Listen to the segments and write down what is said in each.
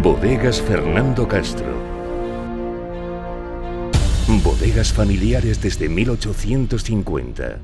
Bodegas Fernando Castro. Bodegas familiares desde 1850.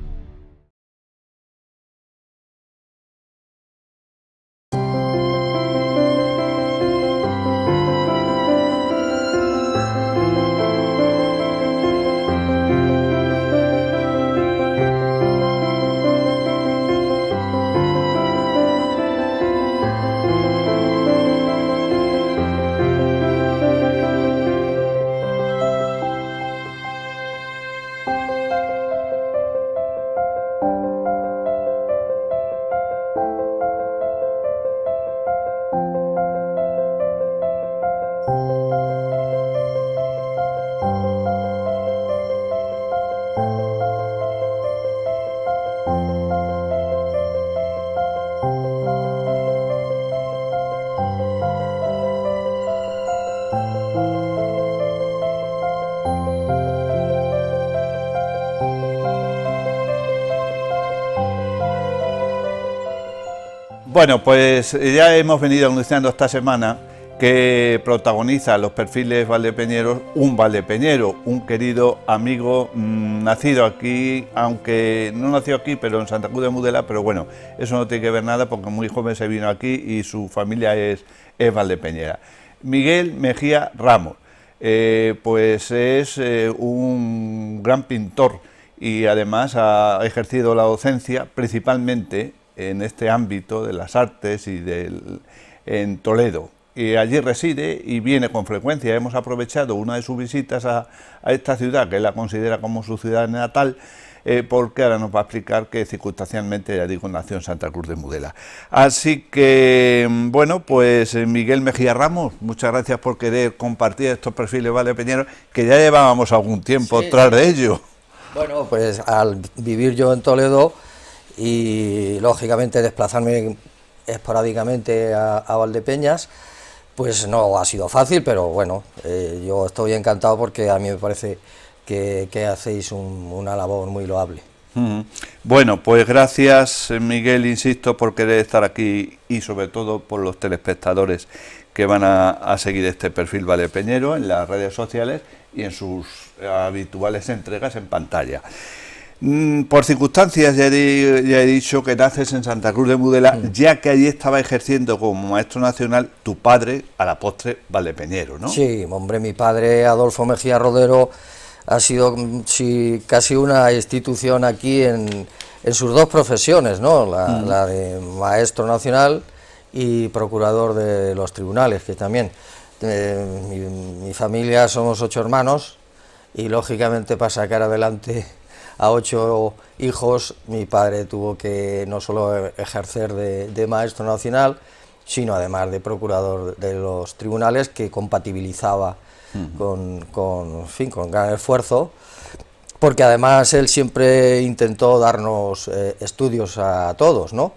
Bueno, pues ya hemos venido anunciando esta semana que protagoniza los perfiles valdepeñeros un valdepeñero, un querido amigo nacido aquí, aunque no nació aquí, pero en Santa Cruz de Mudela, pero bueno, eso no tiene que ver nada porque muy joven se vino aquí y su familia es valdepeñera. Miguel Mejía Ramos, pues es un gran pintor y además ha ejercido la docencia principalmente en este ámbito de las artes y en Toledo. Y allí reside y viene con frecuencia. Hemos aprovechado una de sus visitas a esta ciudad, que él la considera como su ciudad natal, porque ahora nos va a explicar que circunstancialmente, ya digo, nació en Santa Cruz de Mudela. Así que, bueno, pues Miguel Mejía Ramos, muchas gracias por querer compartir estos perfiles valdepeñeros, que ya llevábamos algún tiempo tras de ello. Bueno, pues al vivir yo en Toledo y lógicamente desplazarme esporádicamente a Valdepeñas, pues no ha sido fácil, pero bueno, yo estoy encantado porque a mí me parece que hacéis una labor muy loable. Bueno, pues gracias Miguel, insisto, por querer estar aquí y sobre todo por los telespectadores que van a seguir este perfil valdepeñero en las redes sociales y en sus habituales entregas en pantalla. Por circunstancias ya he dicho que naces en Santa Cruz de Mudela, ya que allí estaba ejerciendo como maestro nacional tu padre, a la postre valdepeñero, ¿no? Sí, hombre, mi padre Adolfo Mejía Rodero ha sido casi una institución aquí en sus dos profesiones, ¿no? La de maestro nacional y procurador de los tribunales, que también mi familia somos 8 hermanos y lógicamente para sacar adelante a 8 hijos, mi padre tuvo que no solo ejercer de maestro nacional, sino además de procurador de los tribunales, que compatibilizaba con gran esfuerzo, porque además él siempre intentó darnos estudios a todos, ¿no?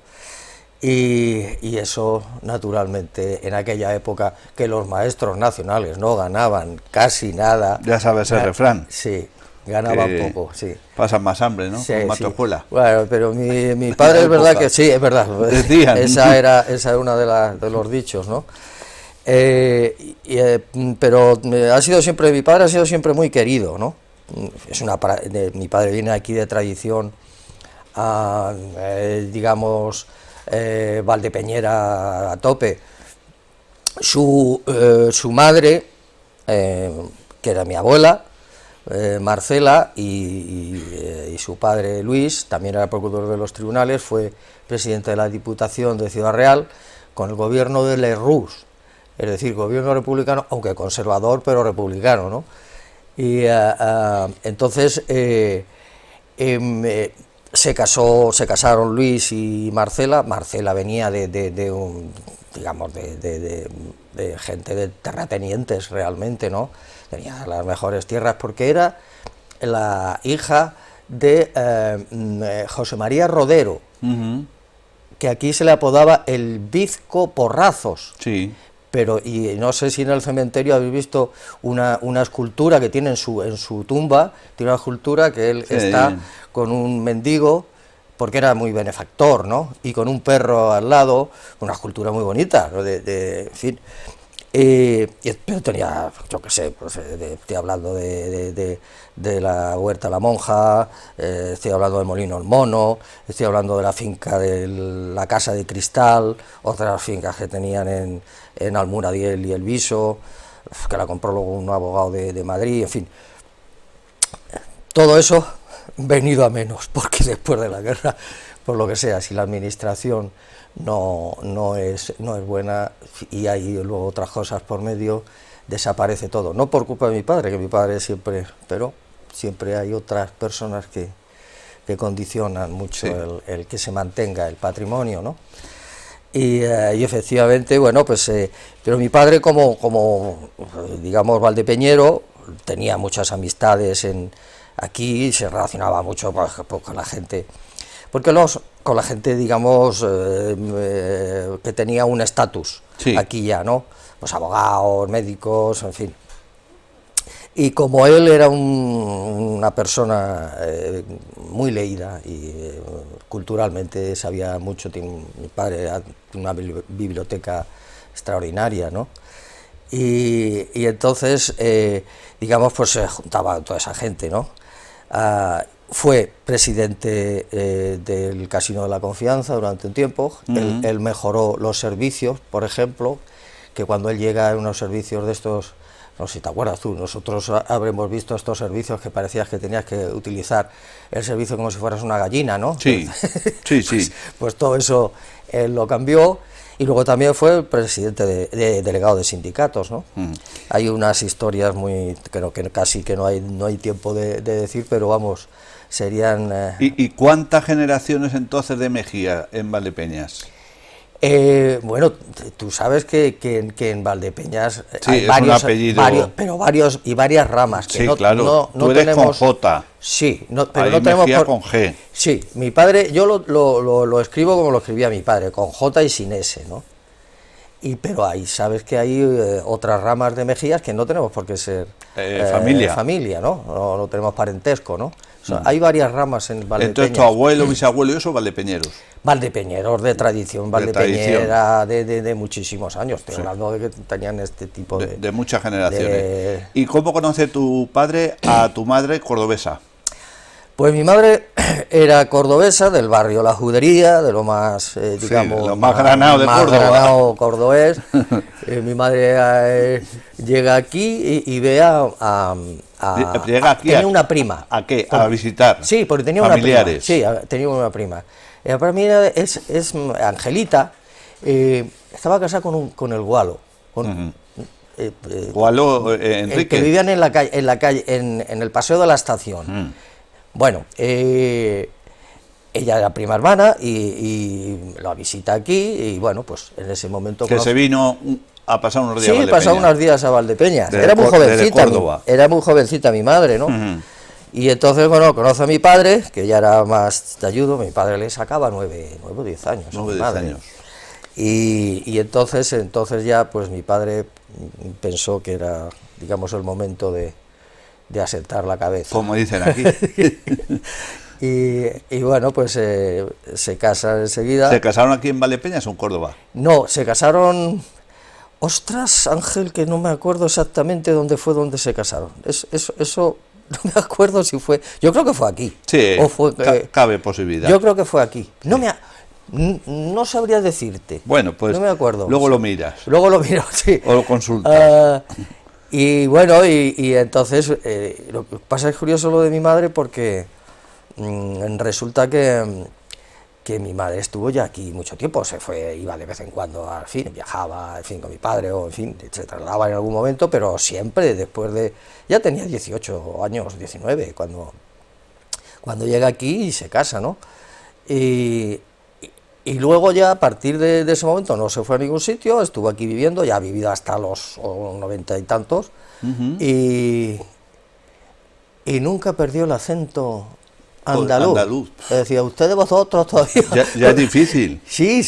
Y eso, naturalmente, en aquella época que los maestros nacionales no ganaban casi nada. Ya sabes el refrán. Sí. Ganaba poco, sí. Pasan más hambre, ¿no? Sí, con más escuela. Bueno, pero mi padre es verdad que sí, es verdad. Decían. Esa era una de los dichos, ¿no? Pero ha sido siempre, mi padre ha sido siempre muy querido, ¿no? Mi padre viene aquí de tradición, digamos, valdepeñera a tope. Su madre, que era mi abuela, Marcela, y su padre Luis, también era procurador de los tribunales, fue presidente de la Diputación de Ciudad Real con el gobierno de Lerroux, es decir, gobierno republicano, aunque conservador, pero republicano, ¿no? Y entonces se casaron Luis y Marcela. Marcela venía de gente de terratenientes realmente, ¿no? Tenía las mejores tierras porque era la hija de José María Rodero, que aquí se le apodaba el Bizco Porrazos. Sí. Pero, y no sé si en el cementerio habéis visto una escultura que tiene en su tumba, tiene una escultura que él está con un mendigo, porque era muy benefactor, ¿no? Y con un perro al lado, una escultura muy bonita, ¿no? En fin. Pero tenía, yo qué sé, pues, estoy hablando de la Huerta La Monja, estoy hablando del Molino El Mono, estoy hablando de la finca de la Casa de Cristal, otras fincas que tenían en Almuradiel y El Viso, que la compró luego un abogado de Madrid, en fin. Todo eso venido a menos, porque después de la guerra, por lo que sea, si la administración no es buena y hay luego otras cosas por medio, desaparece todo. No por culpa de mi padre, que mi padre siempre, pero siempre hay otras personas que condicionan mucho, sí, el que se mantenga el patrimonio, ¿no? Y efectivamente, bueno, pues, pero mi padre como digamos, valdepeñero, tenía muchas amistades aquí, se relacionaba mucho pues, con la gente, porque con la gente, digamos, que tenía un estatus, sí, aquí ya, ¿no? Pues abogados, médicos, en fin. Y como él era una persona muy leída y culturalmente sabía mucho, mi padre era una biblioteca extraordinaria, ¿no? Y entonces, digamos, pues se juntaba toda esa gente, ¿no? Fue presidente del Casino de la Confianza durante un tiempo. Él mejoró los servicios, por ejemplo, que cuando él llega a unos servicios de estos, no sé si te acuerdas tú, nosotros habremos visto estos servicios que parecías que tenías que utilizar el servicio como si fueras una gallina, ¿no? Sí, sí, sí. Pues todo eso él lo cambió. Y luego también fue el presidente de delegado de sindicatos, ¿no? Hay unas historias creo que casi que no hay tiempo de decir, pero vamos, serían... ¿Y cuántas generaciones entonces de Mejía en Valdepeñas? Bueno, tú sabes que en Valdepeñas sí, hay varios, pero varias ramas. Que sí, no, claro, tú eres tenemos, con J. Sí, pero ahí no tenemos Mejía con G. Sí, mi padre, yo lo escribo como lo escribía mi padre, con J y sin S, ¿no? Pero ahí sabes que hay otras ramas de Mejías que no tenemos por qué ser familia, ¿no? No tenemos parentesco, ¿no? O sea, hay varias ramas en Valdepeñas. Entonces tu abuelo, bisabuelo y eso, valdepeñeros. Valdepeñeros de tradición, valdepeñera de muchísimos años. Estoy hablando de que tenían este tipo de muchas generaciones. ¿Y cómo conoce tu padre a tu madre cordobesa? Pues mi madre era cordobesa, del barrio La Judería, de lo más, digamos... Sí, lo más granado de Córdoba. Granado cordobés. Mi madre llega aquí y ve llega aquí tenía una prima. ¿A qué? ¿A visitar? Sí, porque tenía familiares. Una prima. Sí, tenía una prima. Para mí es Angelita, estaba casada con el Gualo. Gualo Enrique. Que vivían en la calle, en el Paseo de la Estación. Bueno, ella era prima hermana y la visita aquí y bueno, pues en ese momento... Que se vino a pasar unos días a Valdepeñas. Sí, pasó unos días a Valdepeñas. Era muy jovencita mi madre, ¿no? Y entonces, bueno, conoce a mi padre, que ya era más talludo, mi padre le sacaba 9 o 10 años. 9 o 10 años. Y entonces ya, pues mi padre pensó que era, digamos, el momento de asentar la cabeza. Como dicen aquí. y bueno, pues se casan enseguida. ¿Se casaron aquí en Valdepeñas o en Córdoba? No, se casaron... Ostras, Ángel, que no me acuerdo exactamente dónde se casaron. Eso no me acuerdo si fue... Yo creo que fue aquí. Sí, cabe posibilidad. Yo creo que fue aquí. No sabría decirte. Bueno, pues no me acuerdo. Luego lo miras. Luego lo miro, sí. O lo consultas. Y bueno, y entonces, lo que pasa es curioso lo de mi madre porque resulta que mi madre estuvo ya aquí mucho tiempo, iba de vez en cuando, al fin, viajaba, en fin, con mi padre, o en fin, se trasladaba en algún momento, pero siempre después ya tenía 18 años, 19, cuando llega aquí y se casa, ¿no? Y luego ya a partir de ese momento no se fue a ningún sitio, estuvo aquí viviendo, ya ha vivido hasta los 90 y tantos, y nunca perdió el acento andaluz. Decía, ustedes vosotros todavía... Ya es difícil. Sí,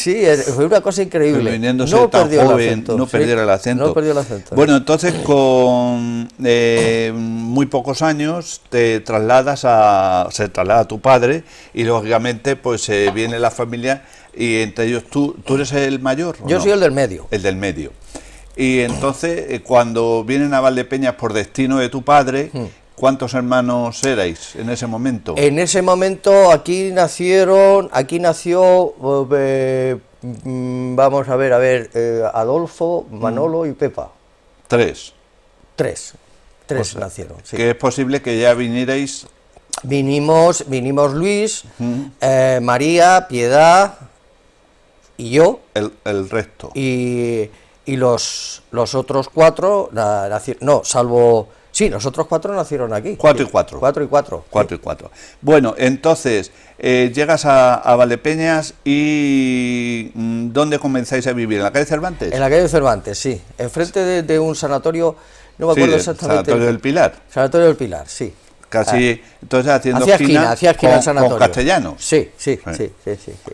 fue una cosa increíble. Viniéndose tan joven, no perdiera el acento. No perdió el acento. Bueno, entonces con muy pocos años se traslada tu padre y lógicamente pues viene la familia y entre ellos tú eres el mayor. Yo soy el del medio. El del medio. Y entonces, cuando vienen a Valdepeñas por destino de tu padre, ¿cuántos hermanos erais en ese momento? En ese momento aquí nació, vamos a ver, Adolfo, Manolo y Pepa. Tres. Tres O sea, nacieron, sí. Que es posible que ya vinierais... Vinimos Luis, María, Piedad y yo. El resto. Y los otros cuatro nacieron, no, salvo... Sí, los otros cuatro nacieron aquí. 4 y 4. 4 y 4. 4 y 4. Bueno, entonces, llegas a Valdepeñas y ¿dónde comenzáis a vivir? ¿En la calle Cervantes? En la calle Cervantes, sí. Enfrente de un sanatorio, no me acuerdo exactamente. Sanatorio del Pilar. Sanatorio del Pilar, sí. Casi, entonces haciendo hacía esquina al sanatorio. con castellanos. Sí,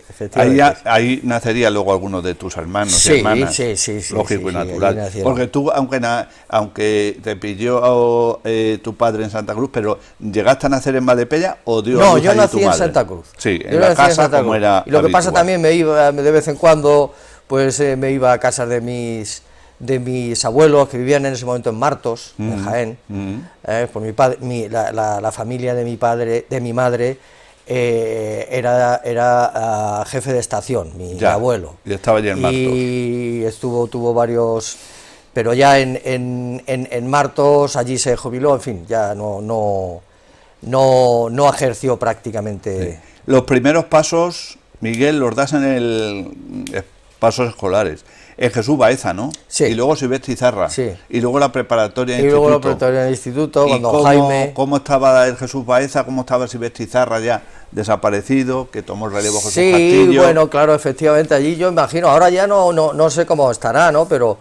efectivamente. Ahí nacería luego alguno de tus hermanos y hermanas. Sí, lógico y sí, natural. Porque tú, aunque te pilló tu padre en Santa Cruz, pero ¿llegaste a nacer en Valdepeñas o dio No, luz yo ahí nací tu en madre? Santa Cruz. Sí, Yo en la nací en casa Santa como Cruz. era Y lo que pasa habitual. también, me iba de vez en cuando, pues me iba a casas de mis abuelos que vivían en ese momento en Martos, en Jaén. Por mi padre, la familia de mi madre era jefe de estación, mi abuelo. Y estaba allí en Martos. Y tuvo varios, pero ya en Martos allí se jubiló, en fin, ya no ejerció prácticamente. Sí. Los primeros pasos, Miguel, los das pasos escolares. En Jesús Baeza, ¿no? Sí. Y luego Silvestre Izarra. Sí. Y luego la preparatoria en Y instituto. luego la preparatoria en el instituto, ¿Y con don Jaime. ¿Cómo estaba el Jesús Baeza? ¿Cómo estaba el Silvestre Izarra ya desaparecido? Que tomó el relevo Jesús Sí, Castillo. bueno, claro, efectivamente, allí yo imagino, ahora ya no sé cómo estará, ¿no? Pero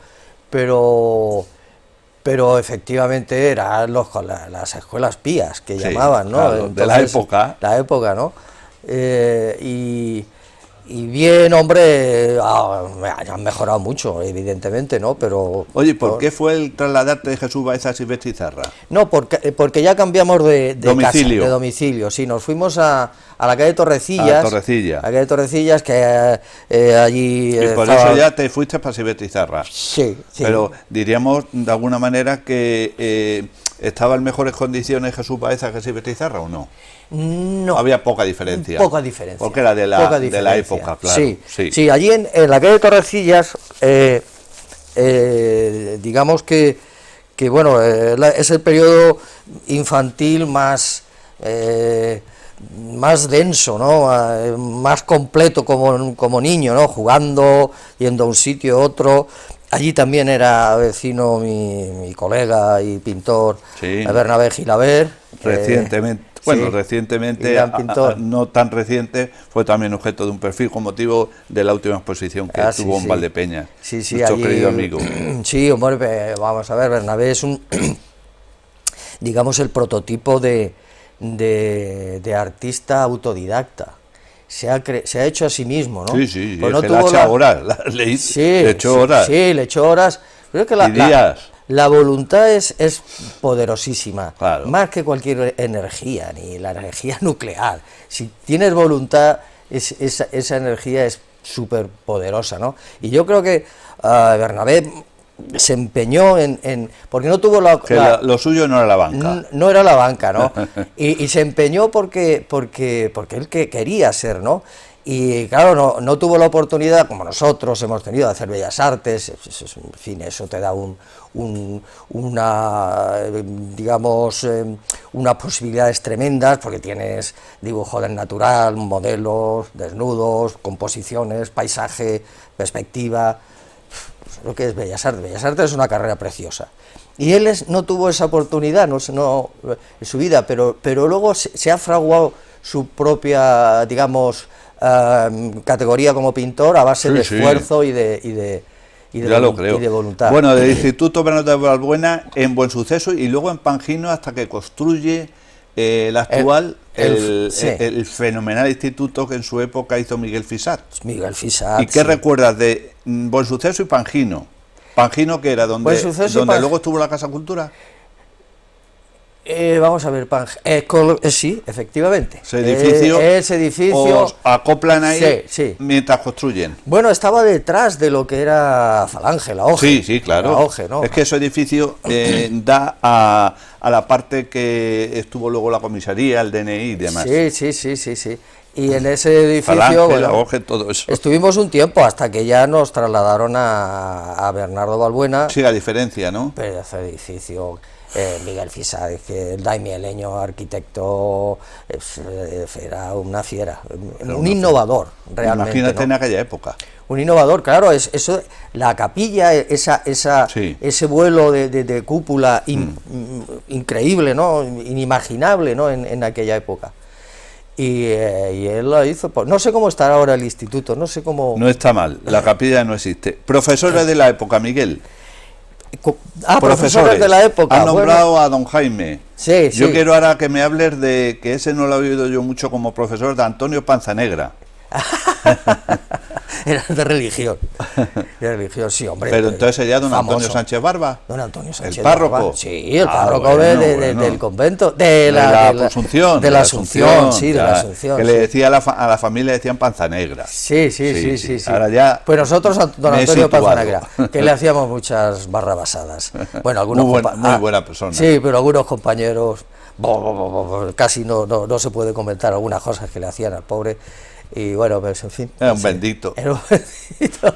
efectivamente eran las escuelas pías que Sí, llamaban, ¿no? claro, Entonces, de la época. La época, ¿no? Y bien, hombre, han mejorado mucho, evidentemente, ¿no? Pero... Oye, ¿por qué fue el trasladarte de Jesús Baeza a Silvestre Izarra? No, porque ya cambiamos de Domicilio. casa, de domicilio, sí, nos fuimos a la calle Torrecillas. A Torrecilla. A la calle Torrecillas, que allí... Y por eso ya te fuiste para Silvestre Izarra. Sí. Pero diríamos, de alguna manera, que ¿estaba en mejores condiciones Jesús Baeza que Silvestre Izarra o no? No. Había poca diferencia. Poca diferencia. Porque era de la época, claro. Sí, allí en la calle Torrecillas, digamos que bueno, es el periodo infantil más denso, ¿no? Más completo como niño, ¿no? Jugando, yendo a un sitio a otro. Allí también era vecino mi colega y pintor, Bernabé Gilabert. Recientemente. Bueno, recientemente, no tan reciente, fue también objeto de un perfil con motivo de la última exposición que tuvo en Valdepeñas. Nuestro querido amigo. Sí, hombre, vamos a ver, Bernabé es digamos, el prototipo de artista autodidacta. Se ha hecho a sí mismo, ¿no? Sí, pues no tuvo horas, le echó horas. Sí, le echó horas. Creo que la voluntad es poderosísima, claro. Más que cualquier energía, ni la energía nuclear. Si tienes voluntad, esa energía es súper poderosa, ¿no? Y yo creo que Bernabé se empeñó porque no tuvo lo suyo no era la banca. No era la banca, ¿no? y se empeñó porque él quería ser, ¿no? Y claro, no tuvo la oportunidad, como nosotros hemos tenido, de hacer bellas artes, en fin, eso te da unas posibilidades tremendas, porque tienes dibujo del natural, modelos, desnudos, composiciones, paisaje, perspectiva, lo que es Bellas Artes. Bellas Artes es una carrera preciosa. Y él no tuvo esa oportunidad en su vida, pero luego se ha fraguado su propia, digamos, categoría como pintor a base de esfuerzo y de voluntad. Bueno, del Instituto Bernardo de Balbuena en Buen Suceso y luego en Pangino hasta que construye el actual, el fenomenal instituto que en su época hizo Miguel Fisat. Miguel Fisat. ¿Y qué recuerdas de Buen Suceso y Pangino? ¿Pangino que era donde luego estuvo la Casa Cultura? Vamos a ver, sí, efectivamente. Ese edificio os acoplan ahí sí, sí. Mientras construyen. Bueno, estaba detrás de lo que era Falange, la OGE. Sí, sí, claro. La OGE, ¿no? Es que ese edificio da a la parte que estuvo luego la comisaría, el DNI y demás. Sí. Y en ese edificio, Falange, bueno, la OGE, todo eso. Estuvimos un tiempo hasta que ya nos trasladaron a Bernardo Balbuena. Sí, la diferencia, ¿no? Pero ese edificio, Miguel Fisárez, que el daimieleño arquitecto, era una fiera, un innovador, realmente. Imagínate, ¿no? en aquella época. Un innovador, claro, eso, la capilla, ese vuelo de cúpula increíble, ¿no? Inimaginable, ¿no? En aquella época. Y él lo hizo. No sé cómo estará ahora el instituto, no sé cómo. No está mal, la capilla no existe. Profesores de la época, Miguel. Profesores de la época. Han nombrado a don Jaime. Sí, Yo quiero ahora que me hables de, que ese no lo he oído yo mucho como profesor, de Antonio Panzanegra. Era de religión. De religión, sí, hombre. Pero entonces sería don famoso. Antonio Sánchez Barba. Don Antonio Sánchez ¿El párroco? Barba. Sí, el párroco bueno. del convento. De la Asunción. De la Asunción, sí, de la Asunción. Que le decía a la familia, decían Panzanegra. Sí. Ahora ya. Pues nosotros, don Antonio Panzanegra, que le hacíamos muchas barrabasadas. Bueno, algunos muy buena persona. Sí, pero algunos compañeros casi no se puede comentar algunas cosas que le hacían al pobre. Y bueno, pues en fin. Era un bendito. Era un bendito.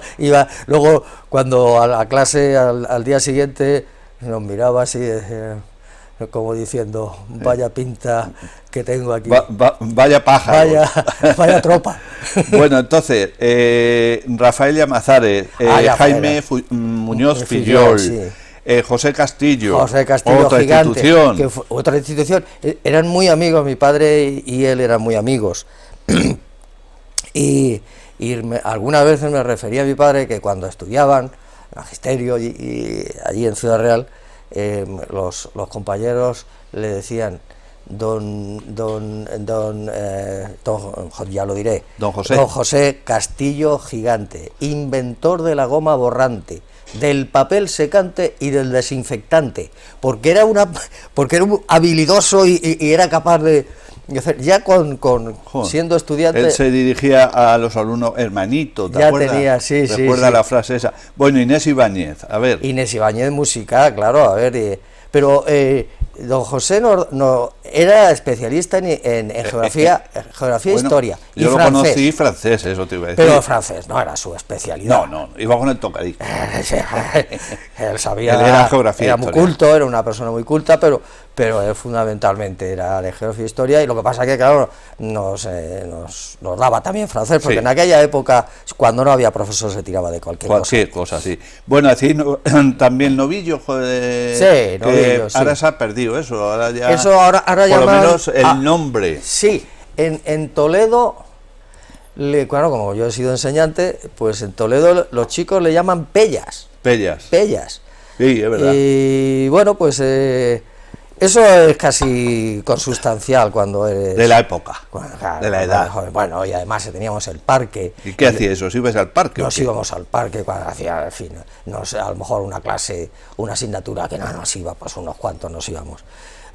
Luego, cuando a la clase, al día siguiente, nos miraba así, como diciendo, vaya pinta que tengo aquí. Vaya pájaro. Vaya tropa. Bueno, entonces, Rafael Llamazares, Jaime Muñoz Fillol, sí. José Castillo, otra gigante, institución. Otra institución. Eran muy amigos, mi padre y él eran muy amigos. Y algunas veces me refería a mi padre que cuando estudiaban magisterio y allí en Ciudad Real, los compañeros le decían ya lo diré, don José Castillo Gigante, inventor de la goma borrante, del papel secante y del desinfectante, porque era un habilidoso y era capaz de hacer, ya siendo estudiante. Él se dirigía a los alumnos, hermanito, ¿te acuerdas? Tenía, sí. Recuerda la frase esa. Bueno, Inés Ibáñez, a ver. Inés Ibáñez, música, claro, a ver, pero don José no era especialista en geografía, bueno, historia y yo francés. Lo conocí francés, eso te iba a decir. Pero francés no era su especialidad. No, iba con el tocadisco. Él sabía, él era geografía, era muy culto, era una persona muy culta, pero él fundamentalmente era de geografía e historia, y lo que pasa que, claro, nos daba también francés, porque en aquella época, cuando no había profesor, se tiraba de cualquier cosa, sí. Bueno, así también Novillo, joder, sí, Novillo, sí. Ahora se ha perdido eso, ahora ya... Eso ahora por lo menos el nombre. Sí, en Toledo, claro, como yo he sido enseñante, pues en Toledo los chicos le llaman Pellas. Sí, es verdad. Y bueno, pues eso es casi consustancial cuando eres... De la época, claro, de la edad. Bueno, y además teníamos el parque. ¿Y qué hacía eso? ¿Si ibas al parque? Nos íbamos al parque cuando hacía, en fin, no sé, a lo mejor una clase, una asignatura que no nos iba, pues unos cuantos nos íbamos.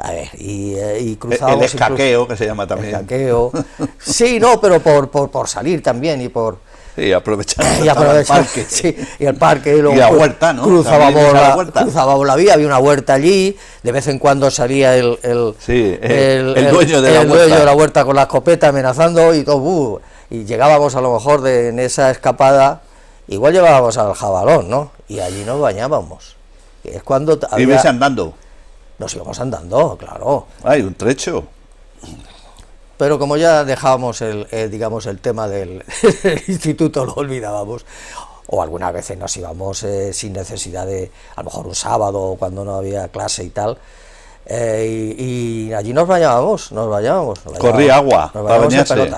A ver, y cruzábamos... El escaqueo, que se llama también. Escaqueo. Sí, no, pero por salir también y por... Sí, aprovechar el parque. Sí, y el parque. Y, luego y la huerta, ¿no? Cruzábamos la vía, había una huerta allí, de vez en cuando salía el dueño de la huerta con la escopeta amenazando y todo, y llegábamos a lo mejor en esa escapada, igual llevábamos al Jabalón, ¿no? Y allí nos bañábamos. Que es cuando ¿Ibais andando? Nos íbamos andando, claro. Hay un trecho. Pero como ya dejábamos digamos, el tema del instituto, lo olvidábamos, o algunas veces nos íbamos sin necesidad de, a lo mejor un sábado, cuando no había clase y tal, y allí nos bañábamos. Corría agua para bañarse.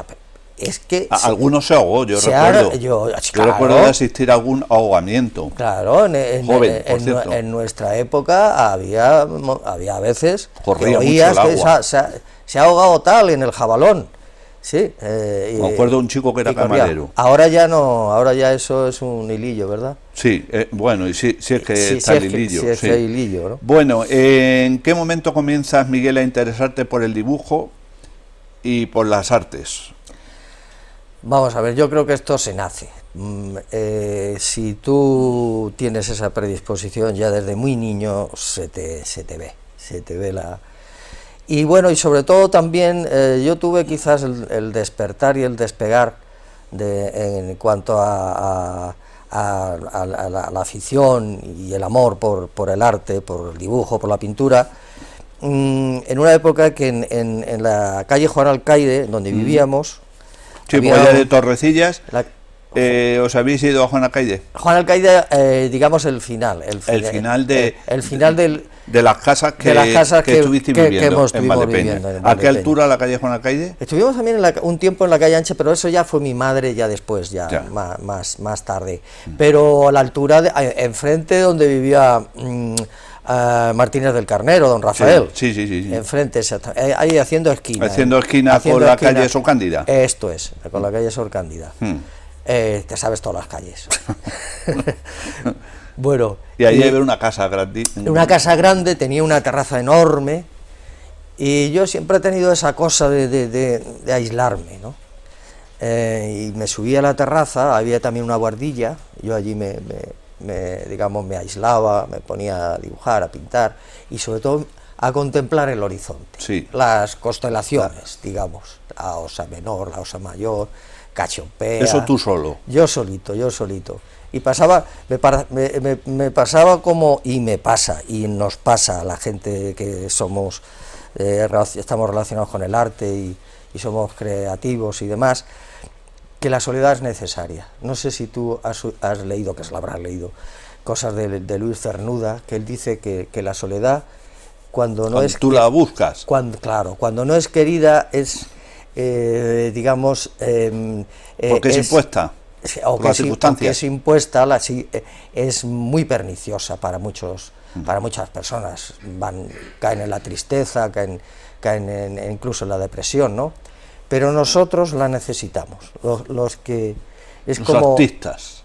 Es que algunos se ahogó, yo recuerdo. Yo recuerdo de asistir a algún ahogamiento. Claro, en nuestra época había veces corría que mucho el agua. Se ha ahogado tal en el Jabalón, Sí. Me acuerdo de un chico que era y corría. camarero. Ahora ya no, ahora ya eso es un hilillo, ¿verdad? Sí, bueno, y sí es que Sí, está sí el hilillo. sí es sí. que hay hilillo, ¿no? Bueno, ¿en qué momento comienzas, Miguel, a interesarte por el dibujo y por las artes? Vamos a ver, yo creo que esto se nace. Si tú tienes esa predisposición ya desde muy niño, se te ve la... Y bueno, y sobre todo también yo tuve quizás el despertar y el despegar en cuanto a la afición y el amor por el arte, por el dibujo, por la pintura, en una época que en la calle Juan Alcaide, donde vivíamos... Sí, pues allá de Torrecillas, ¿os habéis ido a Juan Alcaide? Juan Alcaide, digamos el final de las casas que estuviste viviendo en Valdepeñas. ¿A qué altura la calle Juan Alcaide? Estuvimos también un tiempo en la calle Ancha, pero eso ya fue mi madre ya después, más tarde. Pero a la altura, enfrente donde vivía Martínez del Carnero, don Rafael. Sí. Enfrente, ahí haciendo esquina. Haciendo esquina con la calle Sor Cándida. Esto es, con la calle Sor Cándida. Te sabes todas las calles. Bueno. Y ahí hay una casa grande. Una casa grande, tenía una terraza enorme, y yo siempre he tenido esa cosa de aislarme, ¿no? Y me subí a la terraza, había también una guardilla, yo allí me aislaba, me ponía a dibujar, a pintar, y sobre todo a contemplar el horizonte, las constelaciones, digamos, la Osa Menor, la Osa Mayor, Casiopea. ¿Eso tú solo? Yo solito. Y me pasaba como, y me pasa, y nos pasa a la gente que somos, estamos relacionados con el arte y somos creativos y demás, que la soledad es necesaria. No sé si tú has leído, que se la habrás leído, cosas de Luis Cernuda, que él dice que la soledad, cuando no es... Tú la buscas. Cuando no es querida, es, digamos... porque es impuesta. O que es impuesta, es muy perniciosa para muchas personas. Caen en la tristeza, caen incluso en la depresión, ¿no? Pero nosotros la necesitamos, los que... los artistas.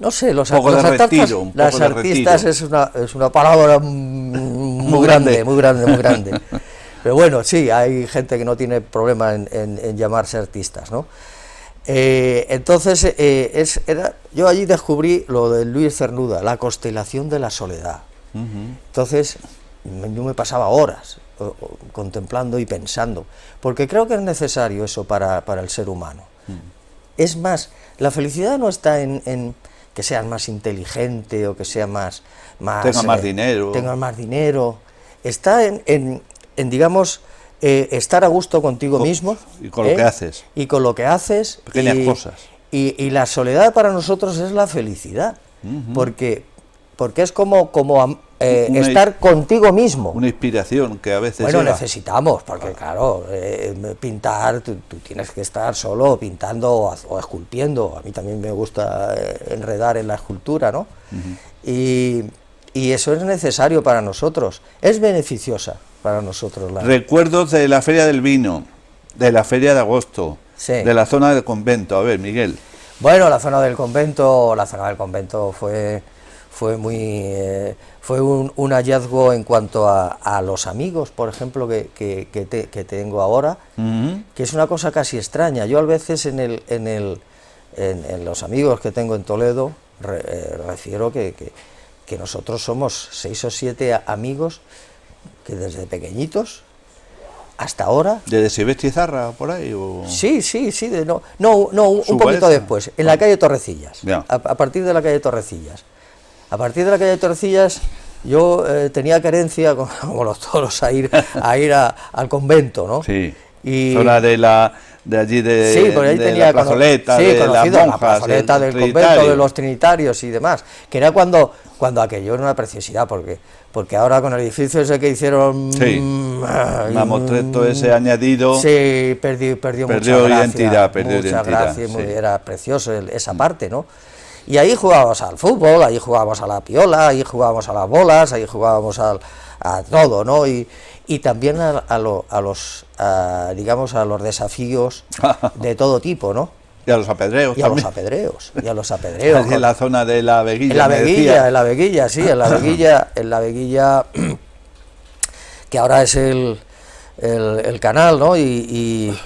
No sé, los artistas es una palabra muy grande. Pero bueno, sí, hay gente que no tiene problema en llamarse artistas, ¿no? Entonces, yo allí descubrí lo de Luis Cernuda, la constelación de la soledad. Entonces, yo me pasaba horas contemplando y pensando, porque creo que es necesario eso para el ser humano. Es más, la felicidad no está en que seas más inteligente o que sea tengas más dinero, está en digamos, estar a gusto contigo mismo y con lo que haces. Y con lo que haces. Pequeñas cosas. Y la soledad para nosotros es la felicidad, porque es como estar contigo mismo. Una inspiración que a veces... Bueno, necesitamos, porque claro, pintar, tú tienes que estar solo pintando o esculpiendo. A mí también me gusta enredar en la escultura, ¿no? Y eso es necesario para nosotros, es beneficiosa para nosotros. Recuerdos de la Feria del Vino, de la Feria de Agosto, de la zona del convento. A ver, Miguel. Bueno, la zona del convento fue un hallazgo en cuanto a los amigos, por ejemplo, que tengo ahora, que es una cosa casi extraña. Yo a veces en los amigos que tengo en Toledo refiero que nosotros somos 6 o 7 amigos que desde pequeñitos hasta ahora... ¿Desde Silvestre y Zarra, por ahí? O... Sí, un poquito después, en la calle Torrecillas, a partir de la calle Torrecillas. A partir de la calle Torrecillas yo tenía carencia, como los toros, a ir al convento, ¿no? Sí, y zona de allí por ahí tenía la plazoleta, de las monjas, la plazoleta del convento, de los trinitarios y demás, que era cuando aquello era una preciosidad, porque ahora con el edificio ese que hicieron... Sí, mamotreto ese añadido... Sí, perdió mucha identidad, gracia, era precioso esa parte, ¿no? Y ahí jugábamos al fútbol, ahí jugábamos a la piola, ahí jugábamos a las bolas, ahí jugábamos a todo, ¿no? Y también digamos, a los desafíos de todo tipo, ¿no? Y a los apedreos Y a también. los apedreos, y a los apedreos. En la zona de la Veguilla. En la me Veguilla, decía. en la Veguilla, sí, en la Veguilla, que ahora es el canal, ¿no? Y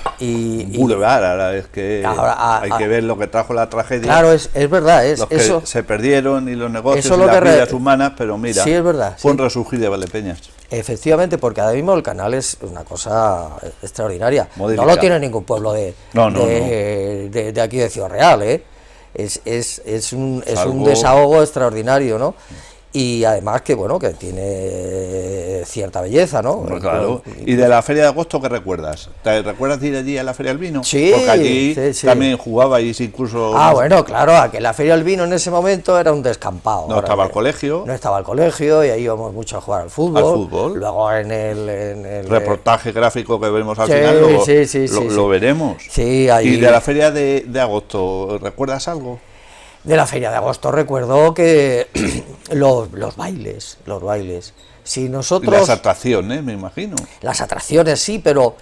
Boulevard, ahora es que Ahora, hay que ver lo que trajo la tragedia. claro, es verdad, es los que eso. se perdieron y los negocios eso y lo las que vidas humanas, pero mira, sí, es verdad, fue un sí. resurgir de Valdepeñas. Efectivamente, porque ahora mismo el canal es una cosa extraordinaria. Modélica. No lo tiene ningún pueblo de aquí de Ciudad Real, ¿eh? Es un desahogo extraordinario, ¿no? Y además que, bueno, que tiene cierta belleza, ¿no? Pues claro. ¿Y de la Feria de Agosto qué recuerdas? ¿Te recuerdas de ir allí a la Feria del Vino? Sí, Porque allí sí. también jugabais incluso... Bueno, claro, que la Feria del Vino en ese momento era un descampado. No estaba el colegio. No estaba el colegio y ahí íbamos mucho a jugar al fútbol. Al fútbol. Luego en el reportaje gráfico que vemos al Sí, final, luego sí, lo veremos. Sí, ahí... ¿Y de la Feria de Agosto recuerdas algo? De la Feria de Agosto recuerdo que los bailes. Si Y nosotros... las atracciones, me imagino. Las atracciones sí, pero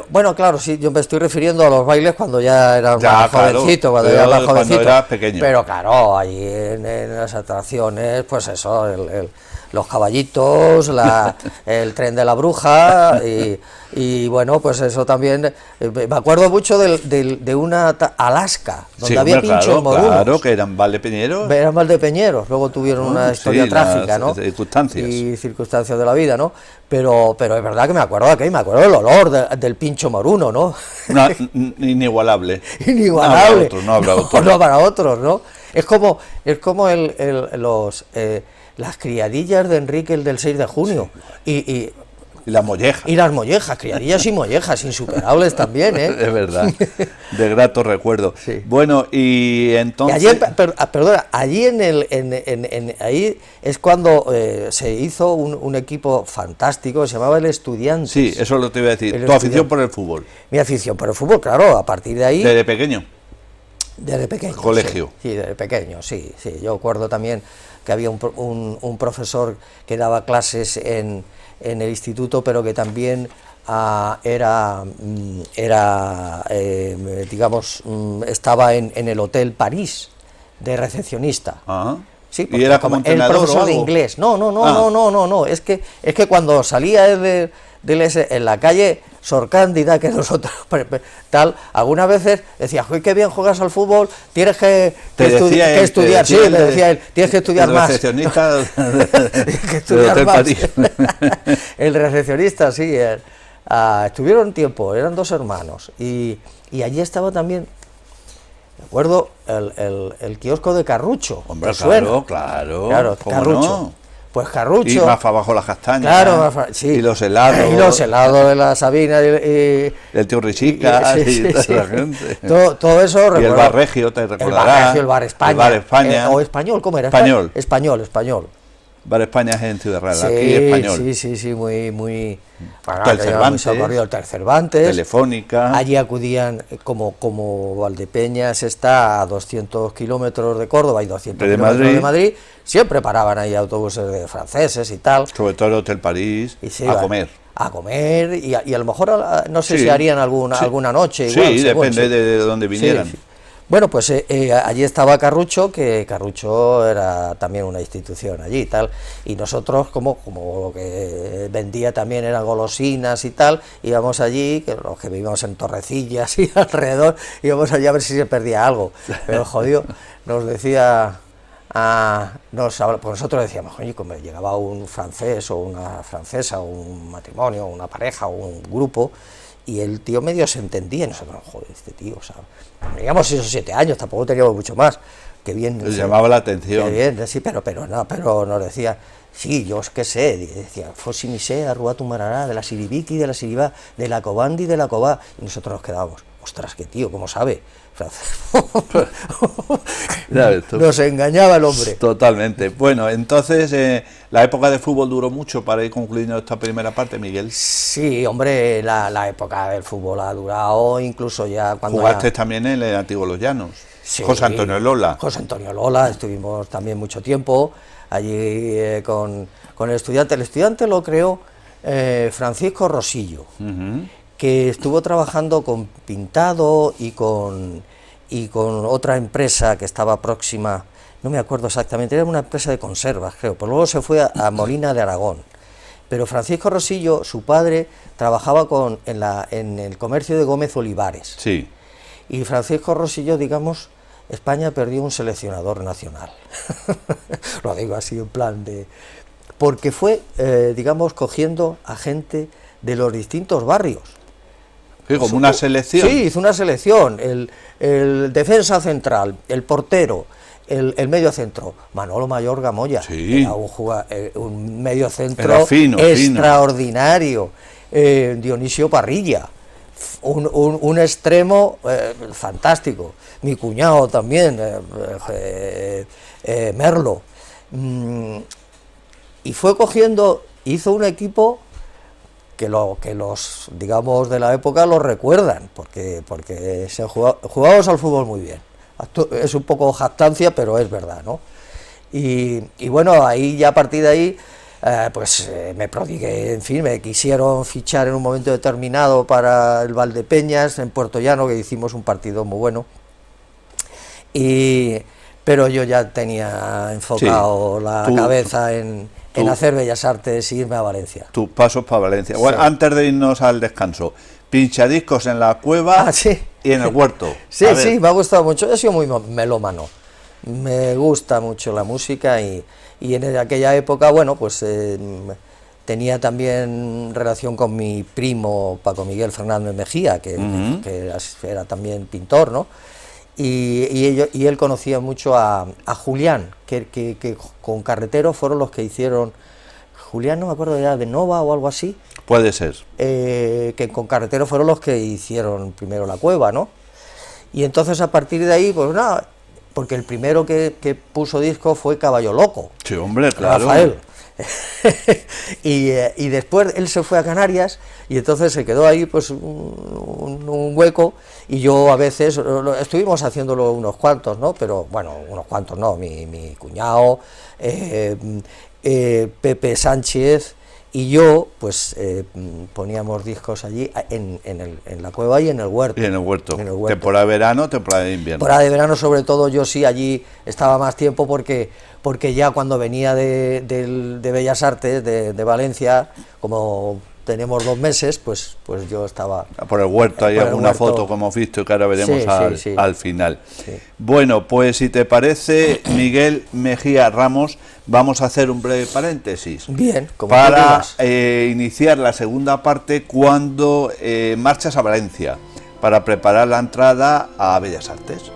bueno, claro, sí, yo me estoy refiriendo a los bailes cuando ya era Ya, más claro, jovencito, cuando pero era más cuando jovencito. eras pequeño. Pero claro, ahí en las atracciones, pues eso, los caballitos, el tren de la bruja y bueno, pues eso también. Me acuerdo mucho de una Alaska, donde Sí, había hombre, pinchos morunos. claro, que eran valdepeñeros. Eran Valdepeñeros, luego tuvieron una historia sí, trágica, ¿no? las circunstancias. Y circunstancias de la vida, ¿no? Pero es verdad que me acuerdo del olor del pincho moruno, ¿no? Inigualable. Inigualable. No habrá otro. No habrá otros, ¿no? Es como las criadillas de Enrique el del 6 de junio. Y la molleja. Y las mollejas, criadillas y mollejas, insuperables también, ¿eh? Es verdad, de grato recuerdo. Sí. Bueno, y Y entonces... allí, perdona, allí ahí es cuando se hizo un equipo fantástico, se llamaba el Estudiantes. Sí, eso lo te iba a decir. El Tu afición estudiante. por el fútbol. Mi afición por el fútbol, claro, a partir de ahí... Desde pequeño. Desde pequeño. Colegio. Sí, desde pequeño, sí. Yo recuerdo también que había un profesor que daba clases en el instituto, pero que también digamos, estaba en el Hotel París de recepcionista. Ajá. Sí, ¿Y era como el entrenador profesor o de algo? inglés. No. Es que cuando salía él en la calle Sor Cándida, que nosotros tal, algunas veces decía, ¡uy, qué bien juegas al fútbol! Tienes que estudiar. Sí, me decía él, tienes que estudiar el más. recepcionista Tienes que estudiar del Hotel más. París. El recepcionista, sí. Estuvieron un tiempo, eran dos hermanos. Y allí estaba también, me acuerdo, el kiosco de Carrucho. Hombre, ¿te suena? claro. ¿Cómo Carrucho. no? Pues Carrucho. Y más para abajo las castañas. Claro, sí. Y los helados. Y los helados de la Sabina. El tío Richica Sí, y toda sí. la gente. Todo eso Y el recuerdo. bar Regio, te El recordarás. bar Regio, el bar España. El bar España. O español, ¿cómo era? Español. Español. Bar España es en Ciudad Real, Sí, aquí español. sí, muy... Bueno, Hotel que lleva muy Cervantes. socorrido, el Hotel Cervantes. Telefónica. Allí acudían, como Valdepeñas está a 200 kilómetros de Córdoba y 200 De kilómetros Madrid. de Madrid, siempre paraban ahí autobuses de franceses y tal. Sobre todo el Hotel París, Y se a iban comer. A comer y a lo mejor, no sé Sí, si harían sí. alguna noche. Sí, Igual, según, depende de dónde vinieran. Sí. Bueno, pues allí estaba Carrucho, que Carrucho era también una institución allí y tal, y nosotros como lo que vendía también eran golosinas y tal, íbamos allí, que los que vivíamos en Torrecillas y alrededor, íbamos allí a ver si se perdía algo, pero jodido, nos decía... pues nosotros decíamos, oye, como llegaba un francés o una francesa, o un matrimonio, o una pareja, o un grupo, y el tío medio se entendía, y nosotros, joder, este tío, o sea, teníamos 6 o 7 años, tampoco teníamos mucho más, que bien. Les llamaba la atención. Que bien, sí, pero nos decía, sí, yo es que sé, decía, Fossi mi sé, arrua tu marará, de la siribiki, de la siribá, de la cobandi, de la cobá, y nosotros nos quedábamos, ostras, qué tío, ¿cómo sabe? Ya ves tú. Nos engañaba el hombre. Totalmente. Bueno, entonces, la época de fútbol duró mucho para ir concluyendo esta primera parte, Miguel. Sí, hombre, la época del fútbol ha durado, incluso ya cuando... Jugaste también en el Antiguo Los Llanos. Sí, José Antonio Lola. José Antonio Lola, estuvimos también mucho tiempo allí con el estudiante. El estudiante lo creó Francisco Rosillo, que estuvo trabajando con Pintado y con otra empresa que estaba próxima, no me acuerdo exactamente, era una empresa de conservas, creo, pero luego se fue a Molina de Aragón. Pero Francisco Rosillo, su padre, trabajaba en el comercio de Gómez Olivares. Sí. Y Francisco Rosillo, digamos, España perdió un seleccionador nacional. Lo digo así en plan de... Porque fue, digamos, cogiendo a gente de los distintos barrios. Sí, como una selección. Sí, hizo una selección. El defensa central, el portero, el medio centro. Manolo Mayorga Moya. Sí. Era un medio centro Era fino, extraordinario. Dionisio Parrilla. Un extremo fantástico. Mi cuñado también, Merlo. Y fue cogiendo, hizo un equipo que los, digamos, de la época lo recuerdan, porque jugábamos al fútbol muy bien. Es un poco jactancia, pero es verdad, ¿no? Y bueno, ahí ya a partir de ahí, me prodigué, en fin, me quisieron fichar en un momento determinado para el Valdepeñas, en Puerto Llano, que hicimos un partido muy bueno. Pero yo ya tenía enfocado la cabeza en hacer Bellas Artes y irme a Valencia. Tus pasos para Valencia. Sí. Bueno, antes de irnos al descanso, pinchadiscos en la cueva Sí. y en el huerto. Sí, sí, me ha gustado mucho. He sido muy melómano. Me gusta mucho la música y en aquella época, bueno, pues tenía también relación con mi primo Paco Miguel Fernández Mejía, que era también pintor, ¿no? Y él conocía mucho a Julián, que con Carretero fueron los que hicieron, Julián no me acuerdo, era de Nova o algo así. Puede ser. Que con Carretero fueron los que hicieron primero La Cueva, ¿no? Y entonces a partir de ahí, pues nada, porque el primero que puso disco fue Caballo Loco. Sí, hombre, claro. Rafael. Y después él se fue a Canarias y entonces se quedó ahí pues un hueco, y yo a veces estuvimos haciéndolo unos cuantos, ¿no? Pero bueno, unos cuantos no, mi cuñado, Pepe Sánchez y yo, pues poníamos discos allí en la cueva y en el huerto. Y en el huerto. Temporada de verano, temporada de invierno. Temporada de verano, sobre todo, yo sí allí estaba más tiempo porque ya cuando venía de Bellas Artes, de Valencia, como tenemos 2 meses, pues yo estaba... Por el huerto, hay alguna foto que hemos visto que ahora veremos al final. Sí. Bueno, pues si te parece, Miguel Mejía Ramos, vamos a hacer un breve paréntesis. Bien, como para iniciar la segunda parte cuando marchas a Valencia para preparar la entrada a Bellas Artes.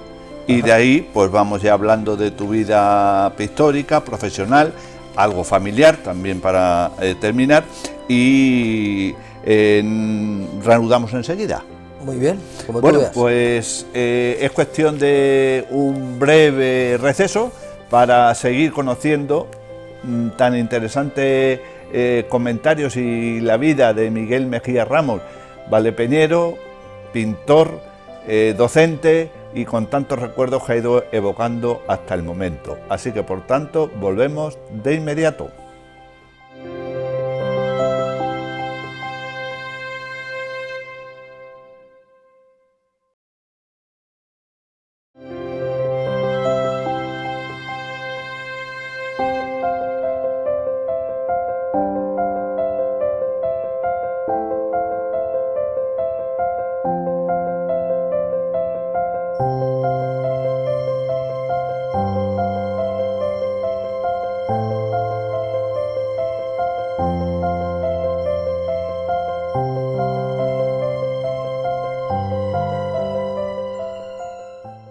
Y de ahí, pues vamos ya hablando de tu vida pictórica, profesional, algo familiar también para terminar, y reanudamos enseguida. Muy bien, como bueno, tú veas. Pues es cuestión de un breve receso para seguir conociendo tan interesantes comentarios y la vida de Miguel Mejía Ramos, valdepeñero, pintor, docente, y con tantos recuerdos que ha ido evocando hasta el momento. Así que, por tanto, volvemos de inmediato.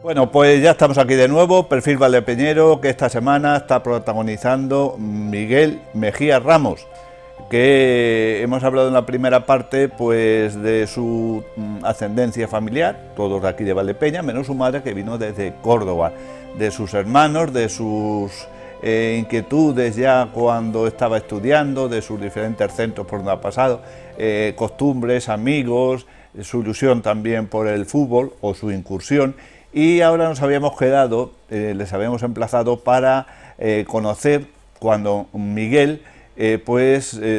Bueno, pues ya estamos aquí de nuevo, Perfil Valdepeñero, que esta semana está protagonizando Miguel Mejía Ramos, que hemos hablado en la primera parte pues de su ascendencia familiar, todos de aquí de Valdepeña, menos su madre que vino desde Córdoba, de sus hermanos, de sus inquietudes ya cuando estaba estudiando, de sus diferentes centros por donde ha pasado, costumbres, amigos, su ilusión también por el fútbol o su incursión. Y ahora nos habíamos quedado, les habíamos emplazado para conocer cuando Miguel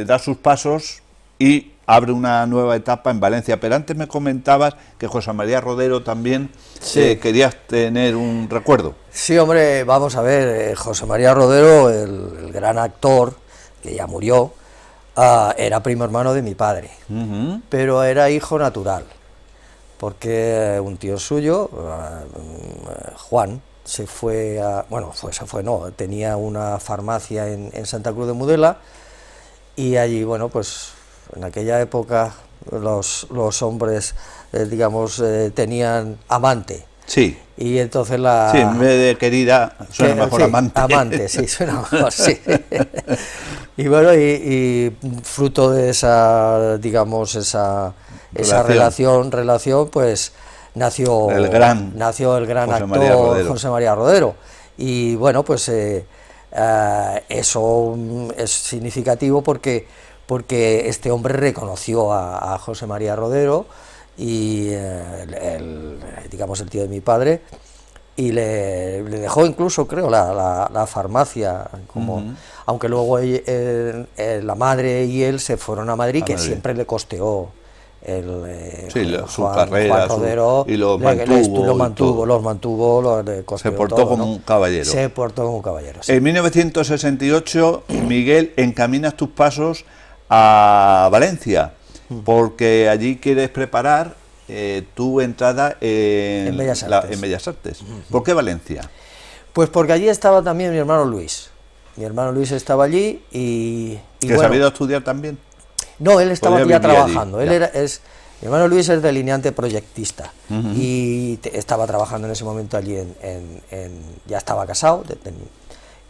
da sus pasos y abre una nueva etapa en Valencia. Pero antes me comentabas que José María Rodero también querías tener un recuerdo. Sí, hombre, vamos a ver, José María Rodero, el gran actor, que ya murió, era primo hermano de mi padre, pero era hijo natural, porque un tío suyo, Juan, tenía una farmacia en Santa Cruz de Mudela, y allí, bueno, pues en aquella época los hombres, tenían amante. Sí. Y entonces Sí, en vez de querida, suena mejor amante. Amante, sí, suena mejor, sí. Y bueno, y fruto de esa, esa relación, pues nació el gran actor José María Rodero. Y bueno, pues eso es significativo porque este hombre reconoció a José María Rodero, y el tío de mi padre, y le dejó incluso, creo, la farmacia, aunque luego la madre y él se fueron a Madrid, que siempre le costeó su carrera, Juan Rodero, y los mantuvo, se portó como un caballero. Se portó como un caballero, sí. En 1968, Miguel, encaminas tus pasos a Valencia, porque allí quieres preparar tu entrada en Bellas Artes. ¿Por qué Valencia? Pues porque allí estaba también mi hermano Luis. Mi hermano Luis estaba allí y ¿Que se había ido a estudiar también? No, él estaba ya trabajando. Allí, mi hermano Luis es delineante proyectista, y estaba trabajando en ese momento allí ya estaba casado,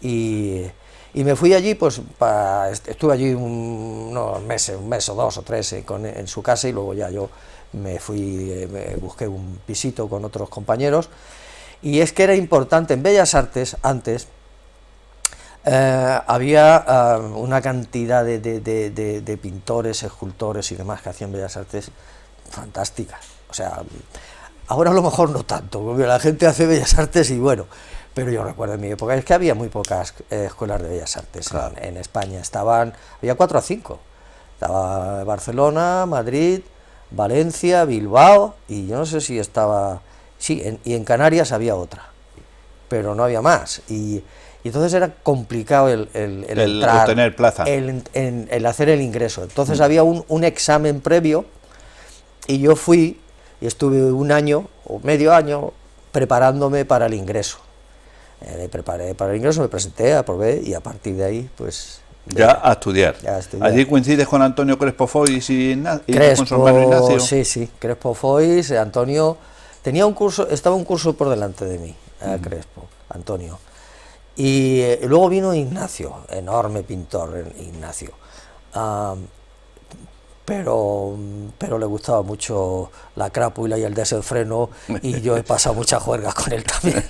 y me fui allí, pues estuve allí unos meses, un mes o dos o tres en su casa, y luego ya yo me fui, busqué un pisito con otros compañeros. Y es que era importante en Bellas Artes antes. Había una cantidad de pintores, escultores y demás que hacían Bellas Artes fantásticas. O sea, ahora a lo mejor no tanto, porque la gente hace Bellas Artes y bueno, pero yo recuerdo en mi época es que había muy pocas escuelas de Bellas Artes en España. Había 4 o 5. Estaba Barcelona, Madrid, Valencia, Bilbao, y yo no sé si estaba... Sí, y en Canarias había otra, pero no había más. Y entonces era complicado el entrar, obtener plaza, el hacer el ingreso. Entonces había un examen previo, y yo fui y estuve un año o medio año preparándome para el ingreso. Me preparé para el ingreso, me presenté, aprobé, y a partir de ahí, pues... Ya a estudiar. ¿Allí coincides con Antonio Crespo Foix y con su hermano Ignacio? Sí, Crespo Foix, Antonio... Estaba un curso por delante de mí, Crespo, Antonio. Y luego vino Ignacio, enorme pintor, Ignacio. Pero le gustaba mucho la crápula y el desenfreno, y yo he pasado muchas juergas con él también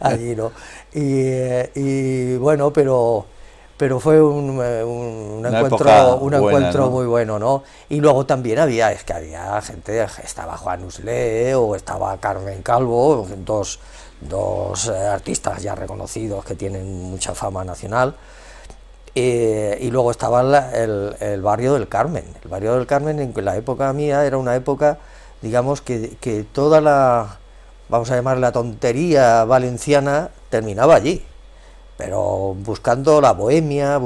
allí, ¿no? Y bueno, pero fue un encuentro, ¿no? Muy bueno, ¿no? Y luego también había gente, estaba Juan Uslé o estaba Carmen Calvo, dos artistas ya reconocidos que tienen mucha fama nacional. Y luego estaba el barrio del Carmen. El barrio del Carmen, en la época mía, era una época, digamos, que toda vamos a llamarla la tontería valenciana, terminaba allí, pero buscando la bohemia,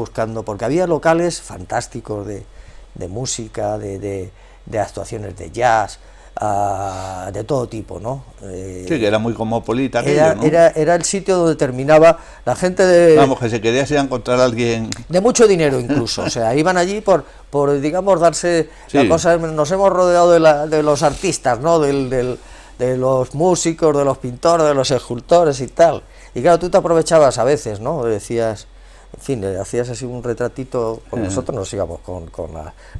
porque había locales fantásticos de música, de actuaciones de jazz, de todo tipo, ¿no? Sí, que era muy cosmopolita aquello, ¿no? Era el sitio donde terminaba la gente de... Vamos, que se quería encontrar a alguien... De mucho dinero incluso, o sea, iban allí por digamos, darse la cosa. Nos hemos rodeado de los artistas, ¿no? De los músicos, de los pintores, de los escultores y tal. Y claro, tú te aprovechabas a veces, ¿no? Decías... En fin, hacías así un retratito, con nosotros nos íbamos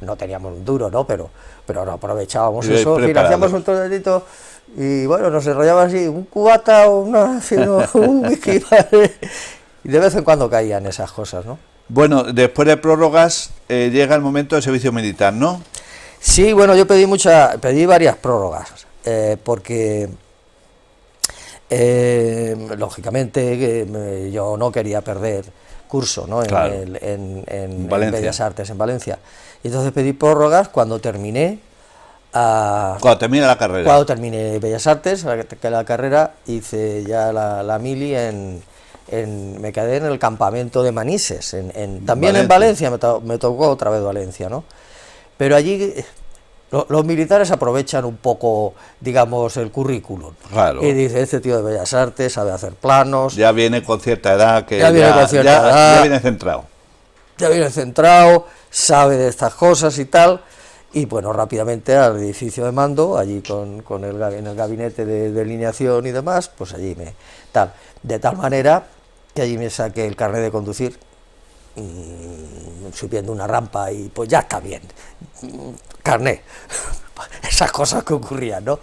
no teníamos un duro, ¿no? Pero no aprovechábamos eso, en fin, hacíamos un retratito y bueno, nos enrollaba así, un cubata o un whisky, y de vez en cuando caían esas cosas, ¿no? Bueno, después de prórrogas llega el momento del servicio militar, ¿no? Sí, bueno, yo pedí varias prórrogas, porque Lógicamente yo no quería perder curso, ¿no? Claro. en Valencia. Bellas Artes en Valencia. Y entonces pedí prórrogas cuando terminé. Cuando termina la carrera. Cuando terminé Bellas Artes, la carrera, hice ya la mili me quedé en el campamento de Manises, también en Valencia, me tocó otra vez Valencia, ¿no? Pero allí los militares aprovechan un poco, digamos, el currículum. Claro. Y dice, este tío de Bellas Artes sabe hacer planos. Ya viene con cierta edad, que Ya viene con cierta edad. ya viene centrado. Ya viene centrado, sabe de estas cosas y tal. Y bueno, rápidamente al edificio de mando, allí en el gabinete de delineación y demás, pues allí de tal manera que allí me saqué el carnet de conducir, subiendo una rampa y pues ya está bien, carnet, esas cosas que ocurrían, ¿no?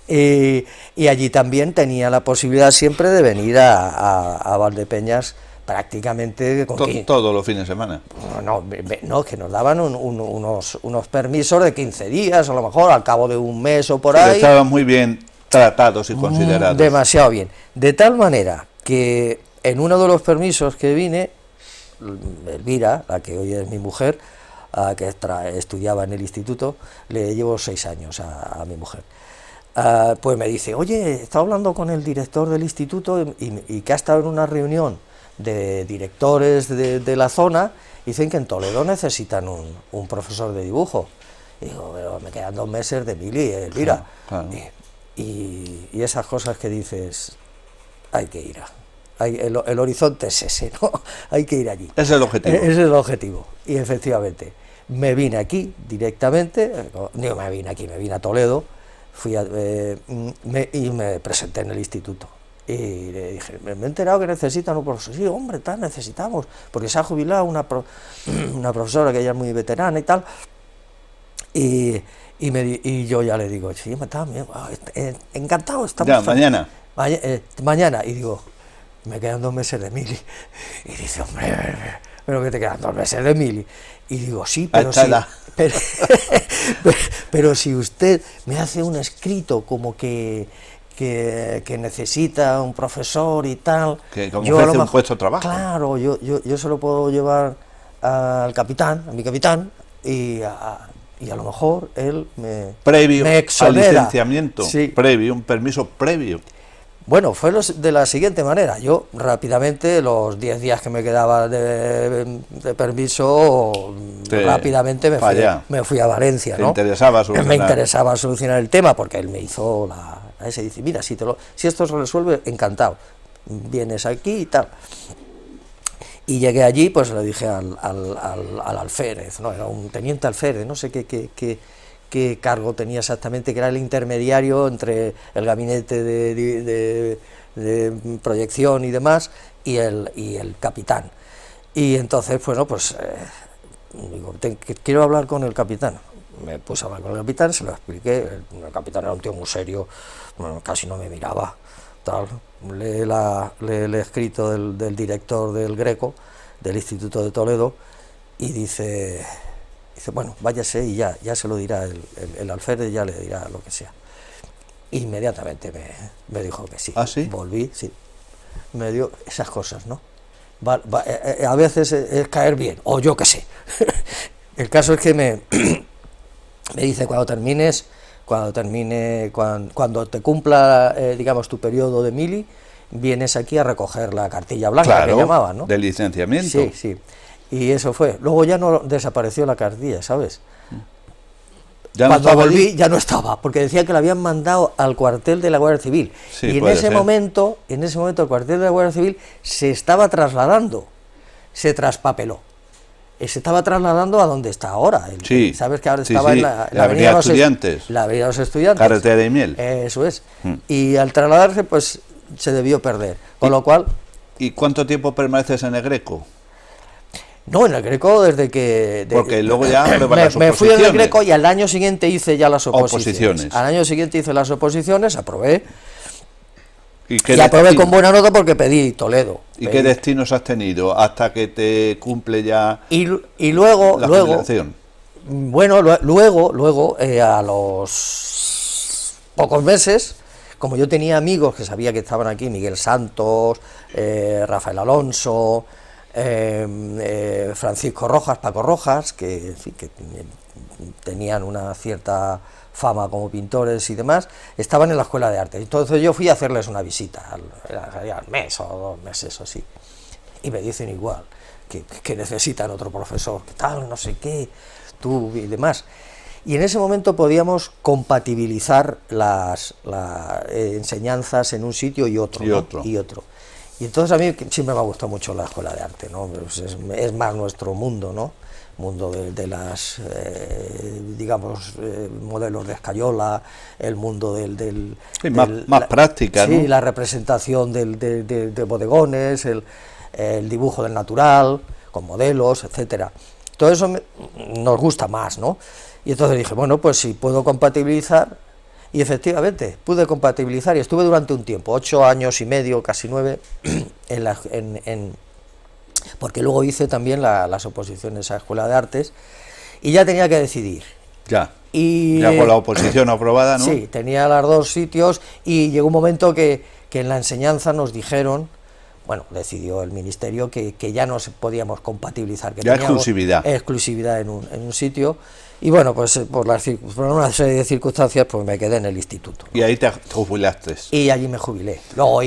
Y allí también tenía la posibilidad siempre de venir a Valdepeñas prácticamente Todos los fines de semana. No, que nos daban unos permisos de 15 días, a lo mejor al cabo de un mes o por ahí. Estaban muy bien tratados y considerados. Demasiado bien. De tal manera que en uno de los permisos que vine, Elvira, la que hoy es mi mujer, que estudiaba en el instituto, le llevo 6 años a mi mujer. Pues me dice, oye, he estado hablando con el director del instituto y que ha estado en una reunión de directores de la zona, dicen que en Toledo necesitan un profesor de dibujo. Y digo, pero me quedan 2 meses de mili, Elvira. Claro. Y esas cosas que dices, hay que ir el horizonte es ese, ¿no? Hay que ir allí. Ese es el objetivo. Ese es el objetivo. Y efectivamente, me vine aquí directamente, no me vine aquí, me vine a Toledo, y me presenté en el instituto. Y le dije, me he enterado que necesitan un profesor. Sí, hombre, necesitamos, porque se ha jubilado una profesora que ella es muy veterana y tal. Y yo ya le digo, sí, encantado, estamos. Ya, mañana. Mañana, y digo, me quedan 2 meses de mili. Y dice, hombre, pero que te quedan 2 meses de mili. Y digo, sí, pero si usted me hace un escrito como que necesita un profesor y tal, que como ofrece un puesto de trabajo. Claro, yo se lo puedo llevar a mi capitán, y a lo mejor él me exonera. Al licenciamiento, sí. Un permiso previo. Bueno, fue de la siguiente manera. Yo rápidamente, los 10 días que me quedaba de permiso, rápidamente me fui a Valencia, ¿no? Me interesaba solucionar el tema, porque él me hizo ese dice, mira, si esto se resuelve, encantado, vienes aquí y tal. Y llegué allí, pues le dije al alférez, no, era un teniente alférez, no sé qué cargo tenía exactamente, que era el intermediario entre el gabinete de proyección y demás y el capitán. Y entonces, bueno, pues digo, quiero hablar con el capitán. Me puse a hablar con el capitán, se lo expliqué. El capitán era un tío muy serio, bueno, casi no me miraba, tal. Lee el escrito del director del Greco, del Instituto de Toledo, y dice, bueno, váyase y ya se lo dirá el alférez, ya le dirá lo que sea. Inmediatamente me dijo que sí. ¿Ah, sí? Volví, sí. Me dio esas cosas, ¿no? A veces es caer bien, o yo qué sé. El caso es que me dice, cuando te cumpla, digamos, tu periodo de mili, vienes aquí a recoger la cartilla blanca, claro, que llamaban, ¿no? Del licenciamiento. Sí, sí. Y eso fue. Luego ya no desapareció la cartilla, ¿sabes? Cuando volví ya no estaba, porque decía que la habían mandado al cuartel de la Guardia Civil. Sí, y en ese momento el cuartel de la Guardia Civil se estaba trasladando, se traspapeló. Se estaba trasladando a donde está ahora. Sí, ¿sabes que ahora estaba en la avenida Estudiantes? La avenida de los Estudiantes. Carretera de Miel. Eso es. Y al trasladarse, pues se debió perder. Con lo cual. ¿Y cuánto tiempo permaneces en el Greco? No, en el Greco desde que... Porque luego ya me fui en el Greco y al año siguiente hice ya las oposiciones. Al año siguiente hice las oposiciones, aprobé. Y aprobé con buena nota porque pedí Toledo. ¿Y qué destinos has tenido hasta que te cumple ya y luego, la jubilación? Bueno, luego a los pocos meses, como yo tenía amigos que sabía que estaban aquí, Miguel Santos, Rafael Alonso, Francisco Rojas, Paco Rojas, que, en fin, que tenían una cierta fama como pintores y demás, estaban en la escuela de arte. Entonces yo fui a hacerles una visita al mes o 2 meses o así, y me dicen igual, que necesitan otro profesor, que tal, no sé qué, tú y demás. Y en ese momento podíamos compatibilizar las enseñanzas en un sitio y otro, y ¿no? otro. Y entonces a mí siempre me ha gustado mucho la escuela de arte, ¿no? Pues es más nuestro mundo, ¿no? Mundo de las, digamos, modelos de escayola, el mundo del Sí, más práctica, sí, ¿no? la representación de bodegones, el dibujo del natural, con modelos, etcétera. Todo eso nos gusta más, ¿no? Y entonces dije, bueno, pues si puedo compatibilizar, y efectivamente pude compatibilizar, y estuve durante un tiempo, 8 años y medio, casi 9, porque luego hice también las oposiciones a Escuela de Artes, y ya tenía que decidir. Ya. Y, Ya con la oposición aprobada, ¿no? Sí, tenía los 2 sitios, y llegó un momento que en la enseñanza nos dijeron, bueno, decidió el ministerio que ya no podíamos compatibilizar, que ya teníamos exclusividad en un sitio, y bueno, pues por una serie de circunstancias pues me quedé en el instituto, ¿no? Y ahí te jubilaste. Y allí me jubilé. Luego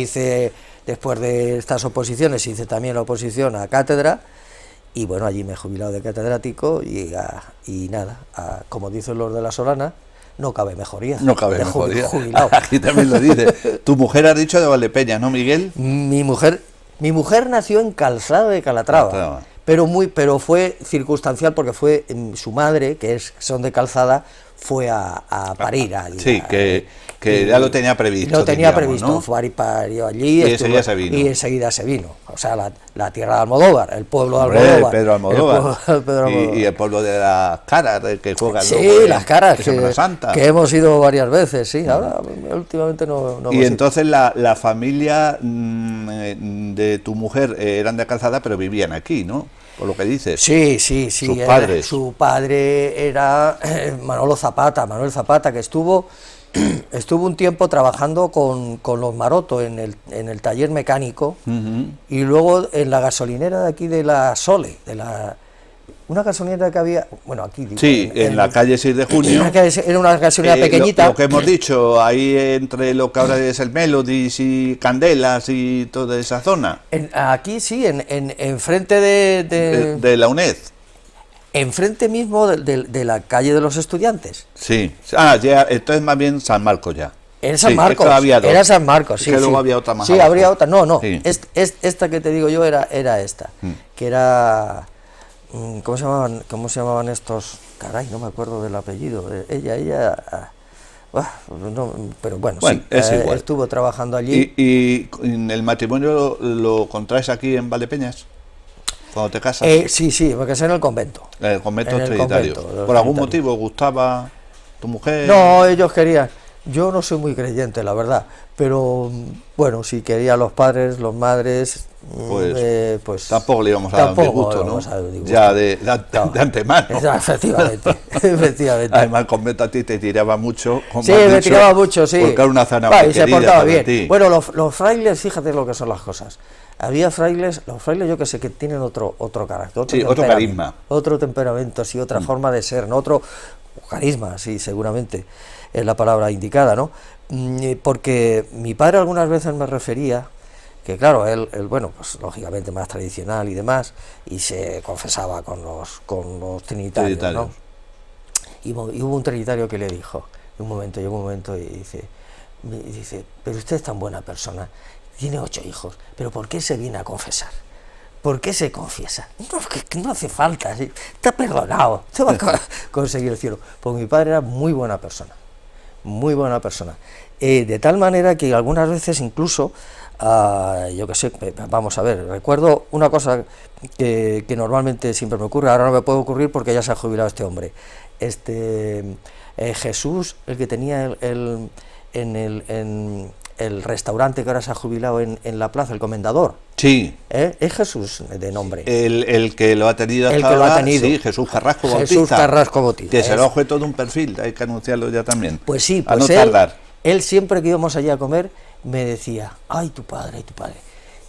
después de estas oposiciones, hice también la oposición a cátedra, y bueno, allí me he jubilado de catedrático, y nada, como dicen los de la Solana, no cabe mejoría. No cabe mejoría. Jubilado. Aquí también lo dice. Tu mujer ha dicho de Valdepeñas, ¿no, Miguel? Mi mujer nació en Calzada de Calatrava, pero fue circunstancial, porque fue su madre, son de Calzada, fue a parir allí. Sí, que ya lo tenía previsto. Lo tenía digamos, previsto, ¿no? parió allí. Y enseguida se vino. Y enseguida se vino. O sea, la tierra de Almodóvar, el pueblo de Hombre, Almodóvar. Pedro Almodóvar. Pedro Almodóvar. Y el pueblo de las caras, del que juegan Sí, luego las caras, Semana Santa. que hemos ido varias veces, sí. Ahora, últimamente no hemos Y ido. entonces la familia de tu mujer eran de Calzada, pero vivían aquí, ¿no? Por lo que dices. Sí. Sus padres. Su padre era Manuel Zapata, que estuvo un tiempo trabajando con los Maroto en el taller mecánico, y luego en la gasolinera de aquí de la Sole, una gasolinera que había, bueno, aquí digo, Sí, en la calle 6 de Junio. Era una gasolinera pequeñita. Lo que hemos dicho, ahí entre lo que ahora es el Melodys y Candelas y toda esa zona. Aquí sí, en frente de la UNED. enfrente mismo de la calle de los Estudiantes. Sí. Ah, ya, entonces más bien San Marcos ya. Era San Sí, Marcos, es que había dos. era San Marcos, Es sí. que luego sí. había otra más Sí, abajo. habría otra, no. Sí. Esta que te digo yo era esta, que era, ¿cómo se llamaban estos? Caray, no me acuerdo del apellido. Ella, no, pero bueno, sí, es igual. estuvo trabajando allí. ¿Y el matrimonio lo contraes aquí en Valdepeñas? ¿Cuando te casas? Sí, me casé en el convento. En el convento en el trinitario. convento, ¿Por algún trinitario. motivo gustaba tu mujer? No, ellos querían. Yo no soy muy creyente, la verdad, pero bueno, si querían los padres, los madres, pues tampoco le íbamos a dar un disgusto, ¿no? Ya de antemano. Efectivamente. Además, el convento a ti te tiraba mucho. Sí, me tiraba mucho, sí. Porque era una zona y se portaba bien. Ti. Bueno, los frailes, fíjate lo que son las cosas. Había frailes, los frailes yo que sé, que tienen otro carácter, otro carisma. Otro temperamento, sí, otra forma de ser, ¿no? Otro carisma, sí, seguramente es la palabra indicada, ¿no? Porque mi padre algunas veces me refería que, claro, él bueno, pues lógicamente más tradicional y demás, y se confesaba con los trinitarios, ¿no? Y hubo un trinitario que le dijo, llegó un momento y dice, pero usted es tan buena persona, tiene 8 hijos, pero ¿por qué se viene a confesar? ¿Por qué se confiesa? No hace falta, ¿sí? Está perdonado, se va a conseguir el cielo. Pues mi padre era muy buena persona, de tal manera que algunas veces incluso, yo qué sé, vamos a ver, recuerdo una cosa que normalmente siempre me ocurre, ahora no me puede ocurrir porque ya se ha jubilado este hombre, Jesús, el que tenía el restaurante que ahora se ha jubilado en la plaza, el comendador. Sí. Es Jesús de nombre. El que lo ha tenido hasta ahora, sí, Jesús Carrasco Bautista. Jesús Carrasco Bautista. Que se lo fue todo un perfil, hay que anunciarlo ya también. Pues sí, a pues no tardar. él siempre que íbamos allí a comer me decía, ay tu padre,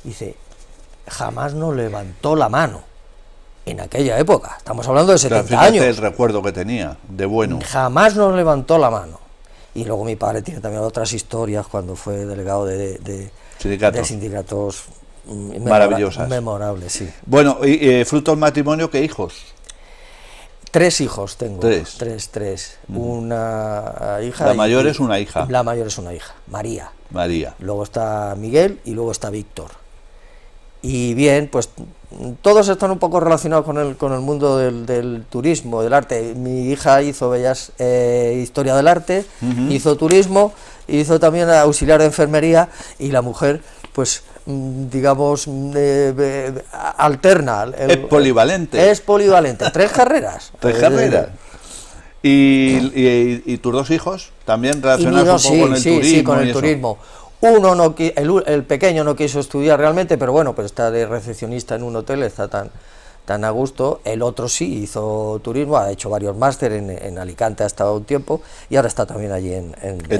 dice, jamás nos levantó la mano en aquella época, estamos hablando de 70 Fíjate años. el recuerdo que tenía, de bueno. Jamás nos levantó la mano. Y luego mi padre tiene también otras historias cuando fue delegado de sindicatos maravillosas. Memorables, sí. Bueno, y fruto del matrimonio, ¿qué hijos? 3 hijos tengo. Tres. Una hija. La mayor es una hija. La mayor es una hija, María. Luego está Miguel y luego está Víctor. Y bien, pues todos están un poco relacionados con el mundo del turismo, del arte. Mi hija hizo historia del arte, hizo turismo, hizo también auxiliar de enfermería, y la mujer, pues digamos, alterna. Es polivalente. Es polivalente, 3 carreras. 3 carreras. ¿Y tus 2 hijos también relacionados un poco con el turismo? Sí, con el turismo. Uno el pequeño no quiso estudiar realmente, pero bueno, pues está de recepcionista en un hotel, está tan a gusto. El otro sí hizo turismo, ha hecho varios másteres en Alicante, ha estado un tiempo, y ahora está también allí en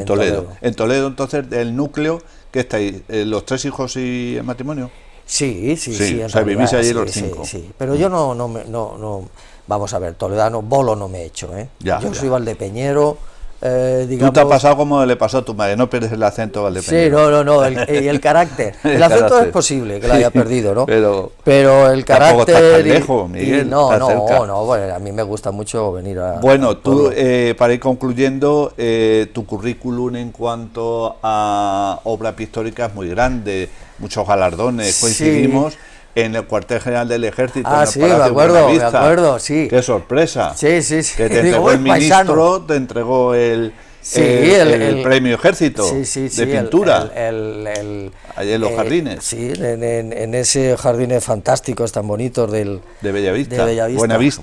Toledo. En Toledo, entonces, el núcleo, ¿qué estáis? ¿Los 3 hijos y el matrimonio? Sí. O sea, vivís allí los 5. Sí, pero yo no, vamos a ver, toledano, bolo no me he hecho, ¿eh? Yo soy valdepeñero. Digamos, tú te has pasado como le pasó a tu madre, no pierdes el acento valdepeñero. Sí, no, y el carácter. El acento es posible que lo haya perdido, ¿no? Pero el carácter. Estás tan lejos, Miguel, no, bueno, a mí me gusta mucho venir a. Bueno, tú, para ir concluyendo, tu currículum en cuanto a obra pictórica es muy grande, muchos galardones, coincidimos. En el cuartel general del Ejército, en el Palacio Buenavista. Sí. ¡Qué sorpresa! Sí. Que te entregó el ministro, te entregó el premio Ejército de pintura. Allí en los jardines. Sí, en ese jardines fantásticos tan bonitos de Bellavista.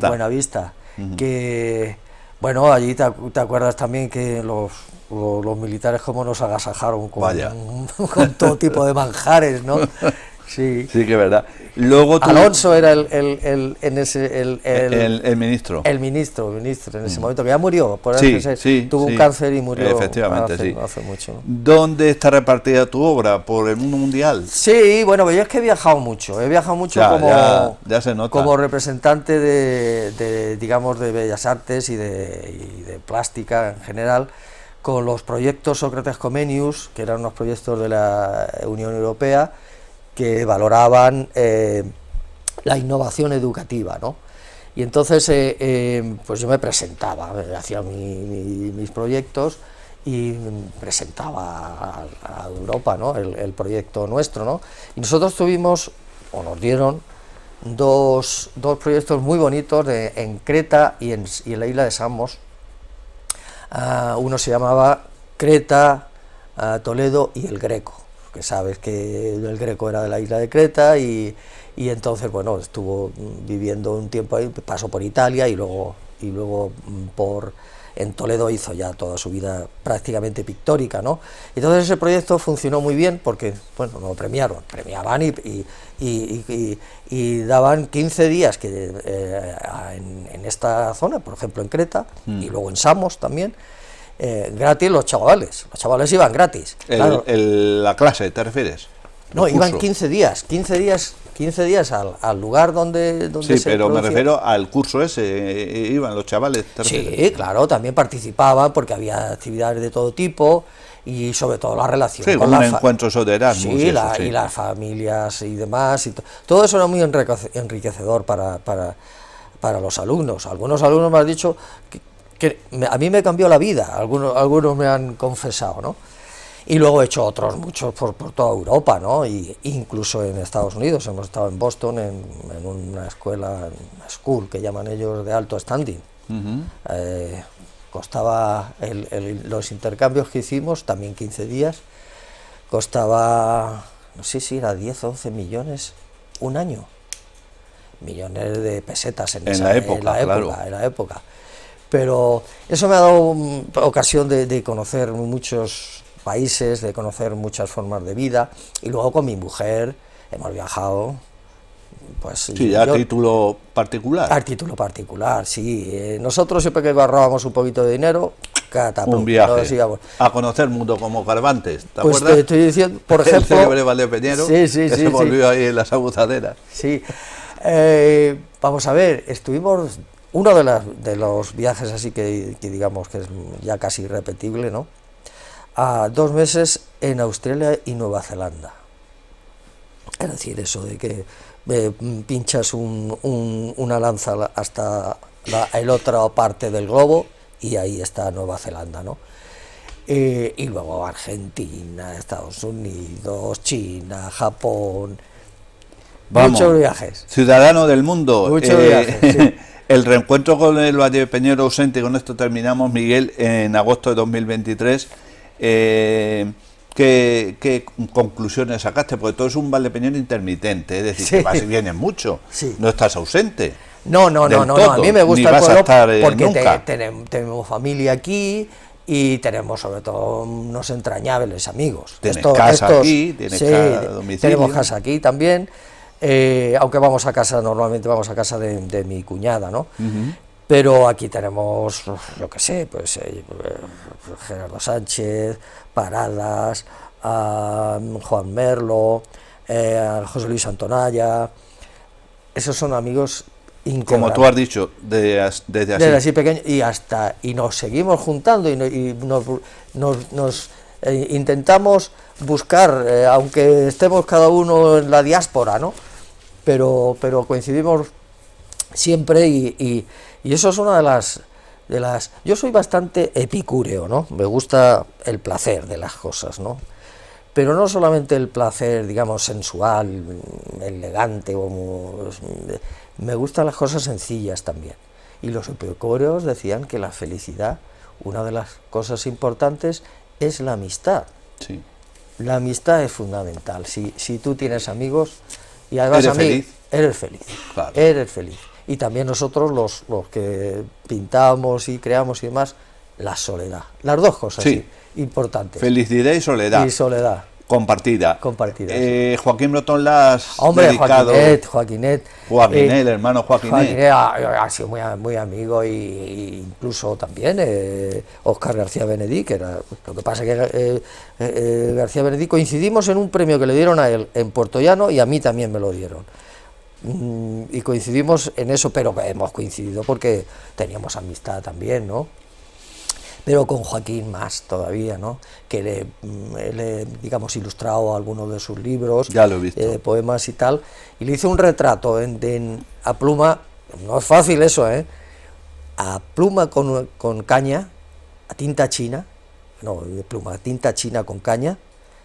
Buenavista. Que, bueno, allí te acuerdas también que los militares como nos agasajaron con todo tipo de manjares, ¿no? Sí, que es verdad. Luego Alonso era el ministro. El ministro en ese momento, que ya murió, tuvo un cáncer y murió. Efectivamente, hace mucho. ¿Dónde está repartida tu obra? ¿Por el mundo mundial? Sí, bueno, yo es que he viajado mucho ya se nota. Como representante de digamos, de Bellas Artes y de plástica en general, con los proyectos Sócrates Comenius, que eran unos proyectos de la Unión Europea, que valoraban la innovación educativa, ¿no? Y entonces pues yo me presentaba, hacía mis proyectos y presentaba a Europa, ¿no? el proyecto nuestro, ¿no? Y nosotros tuvimos, o nos dieron, dos proyectos muy bonitos en Creta y en la isla de Samos. Uno se llamaba Creta, Toledo y el Greco, que sabes que el Greco era de la isla de Creta y entonces, bueno, estuvo viviendo un tiempo ahí, pasó por Italia y luego en Toledo hizo ya toda su vida prácticamente pictórica, ¿no? Entonces ese proyecto funcionó muy bien porque, bueno, lo premiaban y daban 15 días en esta zona, por ejemplo en Creta, y luego en Samos también, gratis los chavales iban gratis. La clase, ¿te refieres? No, iban 15 días al lugar donde sí, se pero producía. Me refiero al curso ese, iban los chavales, ¿te refieres? Sí, claro, también participaban porque había actividades de todo tipo y sobre todo la relación con un encuentro de Erasmus. Sí, y las familias y demás, todo eso era muy enriquecedor para los alumnos. Algunos alumnos me han dicho que a mí me cambió la vida, algunos me han confesado, ¿no? Y luego he hecho otros muchos por toda Europa, ¿no? Y incluso en Estados Unidos, hemos estado en Boston en una escuela, school, que llaman ellos de alto standing. Costaba los intercambios que hicimos, también 15 días, costaba, no sé si era 10 o 11 millones un año. Millones de pesetas en la época. Pero eso me ha dado ocasión de conocer muchos países, de conocer muchas formas de vida, y luego con mi mujer hemos viajado, pues... Sí, a título particular. A título particular, sí. Nosotros siempre que ahorrábamos un poquito de dinero, Catapum. Un viaje Nos íbamos. a conocer el mundo como Carvantes, ¿te Pues acuerdas? te estoy diciendo, por El ejemplo... célebre Valdepeñero, Sí, sí, que sí, se sí. volvió ahí en las abuzaderas. Sí, vamos a ver, estuvimos, uno de los viajes así que digamos que es ya casi irrepetible, ¿no? A 2 meses en Australia y Nueva Zelanda. Es decir, eso de que pinchas una lanza hasta la otra parte del globo y ahí está Nueva Zelanda, ¿no? Y luego Argentina, Estados Unidos, China, Japón. Vamos, Muchos viajes. ciudadano del mundo. Muchos viajes, sí. El reencuentro con el Valdepeñero ausente, con esto terminamos, Miguel, en agosto de 2023. ¿Qué conclusiones sacaste? Porque todo es un Valdepeñero intermitente, es decir, Sí. que vas y vienes mucho, Sí. no estás ausente. No, del a todo, mí me ni gusta el vas a pueblo estar, porque nunca. tenemos familia aquí y tenemos sobre todo unos entrañables amigos. Tienes casa aquí, tienes domicilio. Tenemos casa aquí también, aunque normalmente vamos a casa de mi cuñada, ¿no? Pero aquí tenemos, yo qué sé, pues Gerardo Sánchez, Paradas, Juan Merlo, José Luis Antonalla. Esos son amigos inquebrantables. Como tú has dicho, desde así. Desde así pequeño y nos seguimos juntando y nos intentamos buscar, aunque estemos cada uno en la diáspora, ¿no? Pero coincidimos siempre y eso es una de las... Yo soy bastante epicúreo, ¿no? Me gusta el placer de las cosas, ¿no? Pero no solamente el placer, digamos, sensual, elegante, me gustan las cosas sencillas también. Y los epicúreos decían que la felicidad, una de las cosas importantes, es la amistad. Sí. La amistad es fundamental. Si tú tienes amigos y además ¿Eres feliz? Eres feliz. Claro. Eres feliz. Y también nosotros, los que pintamos y creamos y demás, la soledad. Las dos cosas Sí. importantes. Felicidad y soledad. Y soledad. Compartida. Compartida, Joaquín Brotón la has Hombre, dedicado... Joaquinet. El hermano Joaquinet. Ha sido muy amigo y incluso también Óscar García Benedí, que era... Lo que pasa es que García Benedí coincidimos en un premio que le dieron a él en Puerto Llano y a mí también me lo dieron. Y coincidimos en eso, pero hemos coincidido porque teníamos amistad también, ¿no? Pero con Joaquín más todavía, ¿no? Que le digamos, ilustrado algunos de sus libros, Ya lo he visto. poemas y tal, y le hice un retrato a pluma, no es fácil eso, a pluma con caña, a tinta china, no, de pluma, a tinta china con caña,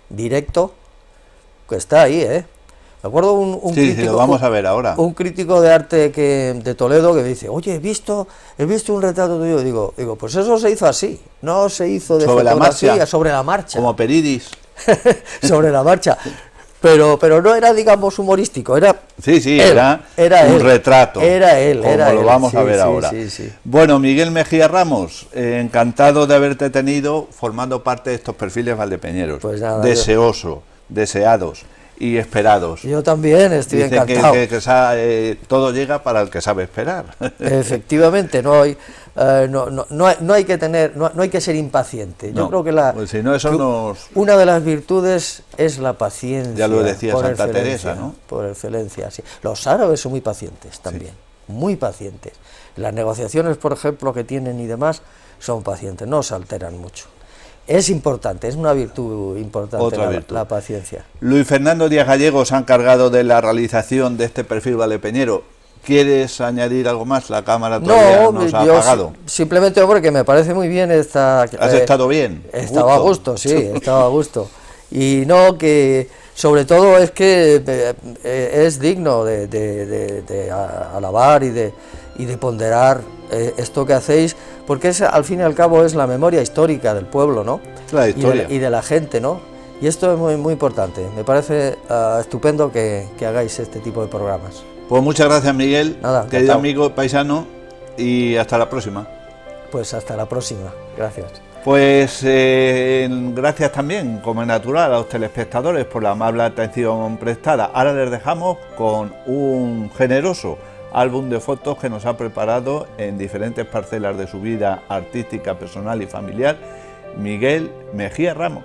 directo, que está ahí, Me acuerdo un Sí, crítico, lo vamos a ver ahora. un crítico de arte de Toledo que dice, oye, he visto un retrato tuyo, digo, pues eso se hizo así, no se hizo de Sobre la fotografía, marcha. sobre la marcha, Como Peridis. sobre la marcha, pero no era, digamos, humorístico, era Sí, él, era un él, retrato. era él, como era lo él, vamos a sí, ver sí, ahora. sí. Bueno, Miguel Mejía Ramos, encantado de haberte tenido formando parte de estos perfiles valdepeñeros. Pues nada, deseoso, deseados y esperados. Yo también estoy Dicen encantado. que todo llega para el que sabe esperar. Efectivamente, no hay que ser impaciente. Yo No, creo que pues si no, eso una de las virtudes es la paciencia. Ya lo decía por Santa excelencia, Teresa, ¿no? Por excelencia, sí. Los árabes son muy pacientes también, muy pacientes. Las negociaciones, por ejemplo, que tienen y demás, son pacientes, no se alteran mucho. Es importante, es una virtud importante. Otra virtud. La paciencia. Luis Fernando Díaz Gallego se ha encargado de la realización de este perfil valdepeñero. ¿Quieres añadir algo más? La cámara todavía nos ha apagado. Simplemente, hombre, que me parece muy bien esta... ¿Has estado bien? Estaba a gusto, sí, estaba a gusto. Y no, que sobre todo es que es digno de alabar y de ponderar esto que hacéis, porque al fin y al cabo es la memoria histórica del pueblo, ¿no? La historia. Y de la gente, ¿no? Y esto es muy, muy importante. Me parece estupendo que hagáis este tipo de programas. Pues muchas gracias, Miguel, Nada, querido encantado. amigo paisano, y hasta la próxima. Pues hasta la próxima. Gracias. Pues gracias también, como es natural, a los telespectadores por la amable atención prestada. Ahora les dejamos con un generoso álbum de fotos que nos ha preparado en diferentes parcelas de su vida artística, personal y familiar, Miguel Mejía Ramos.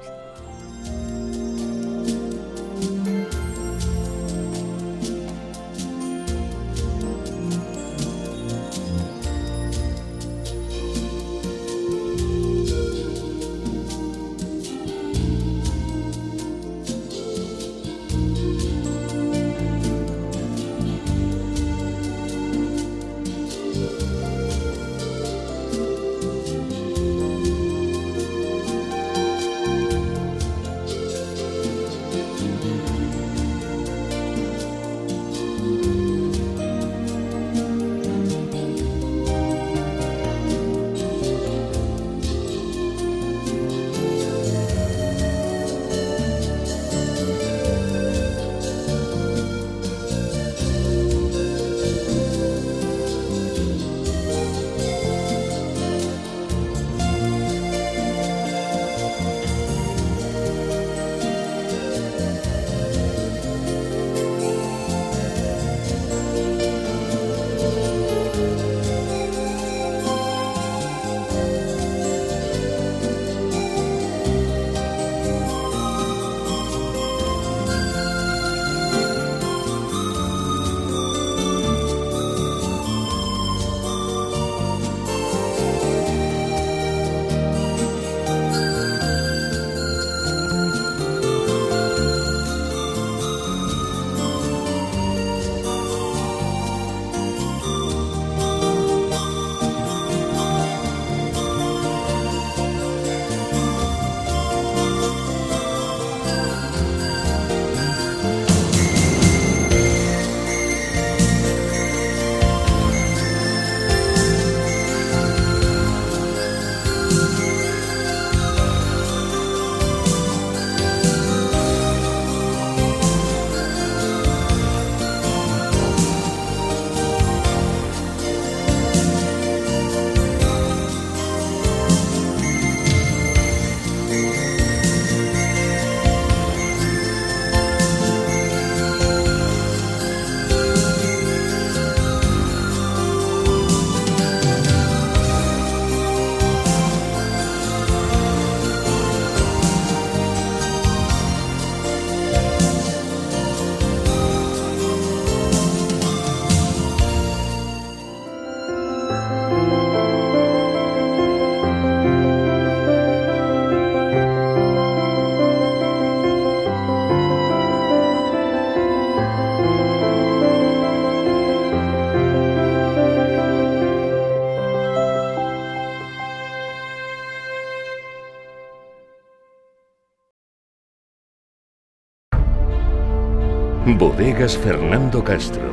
Bodegas Fernando Castro.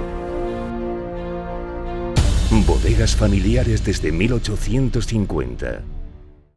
Bodegas familiares desde 1850.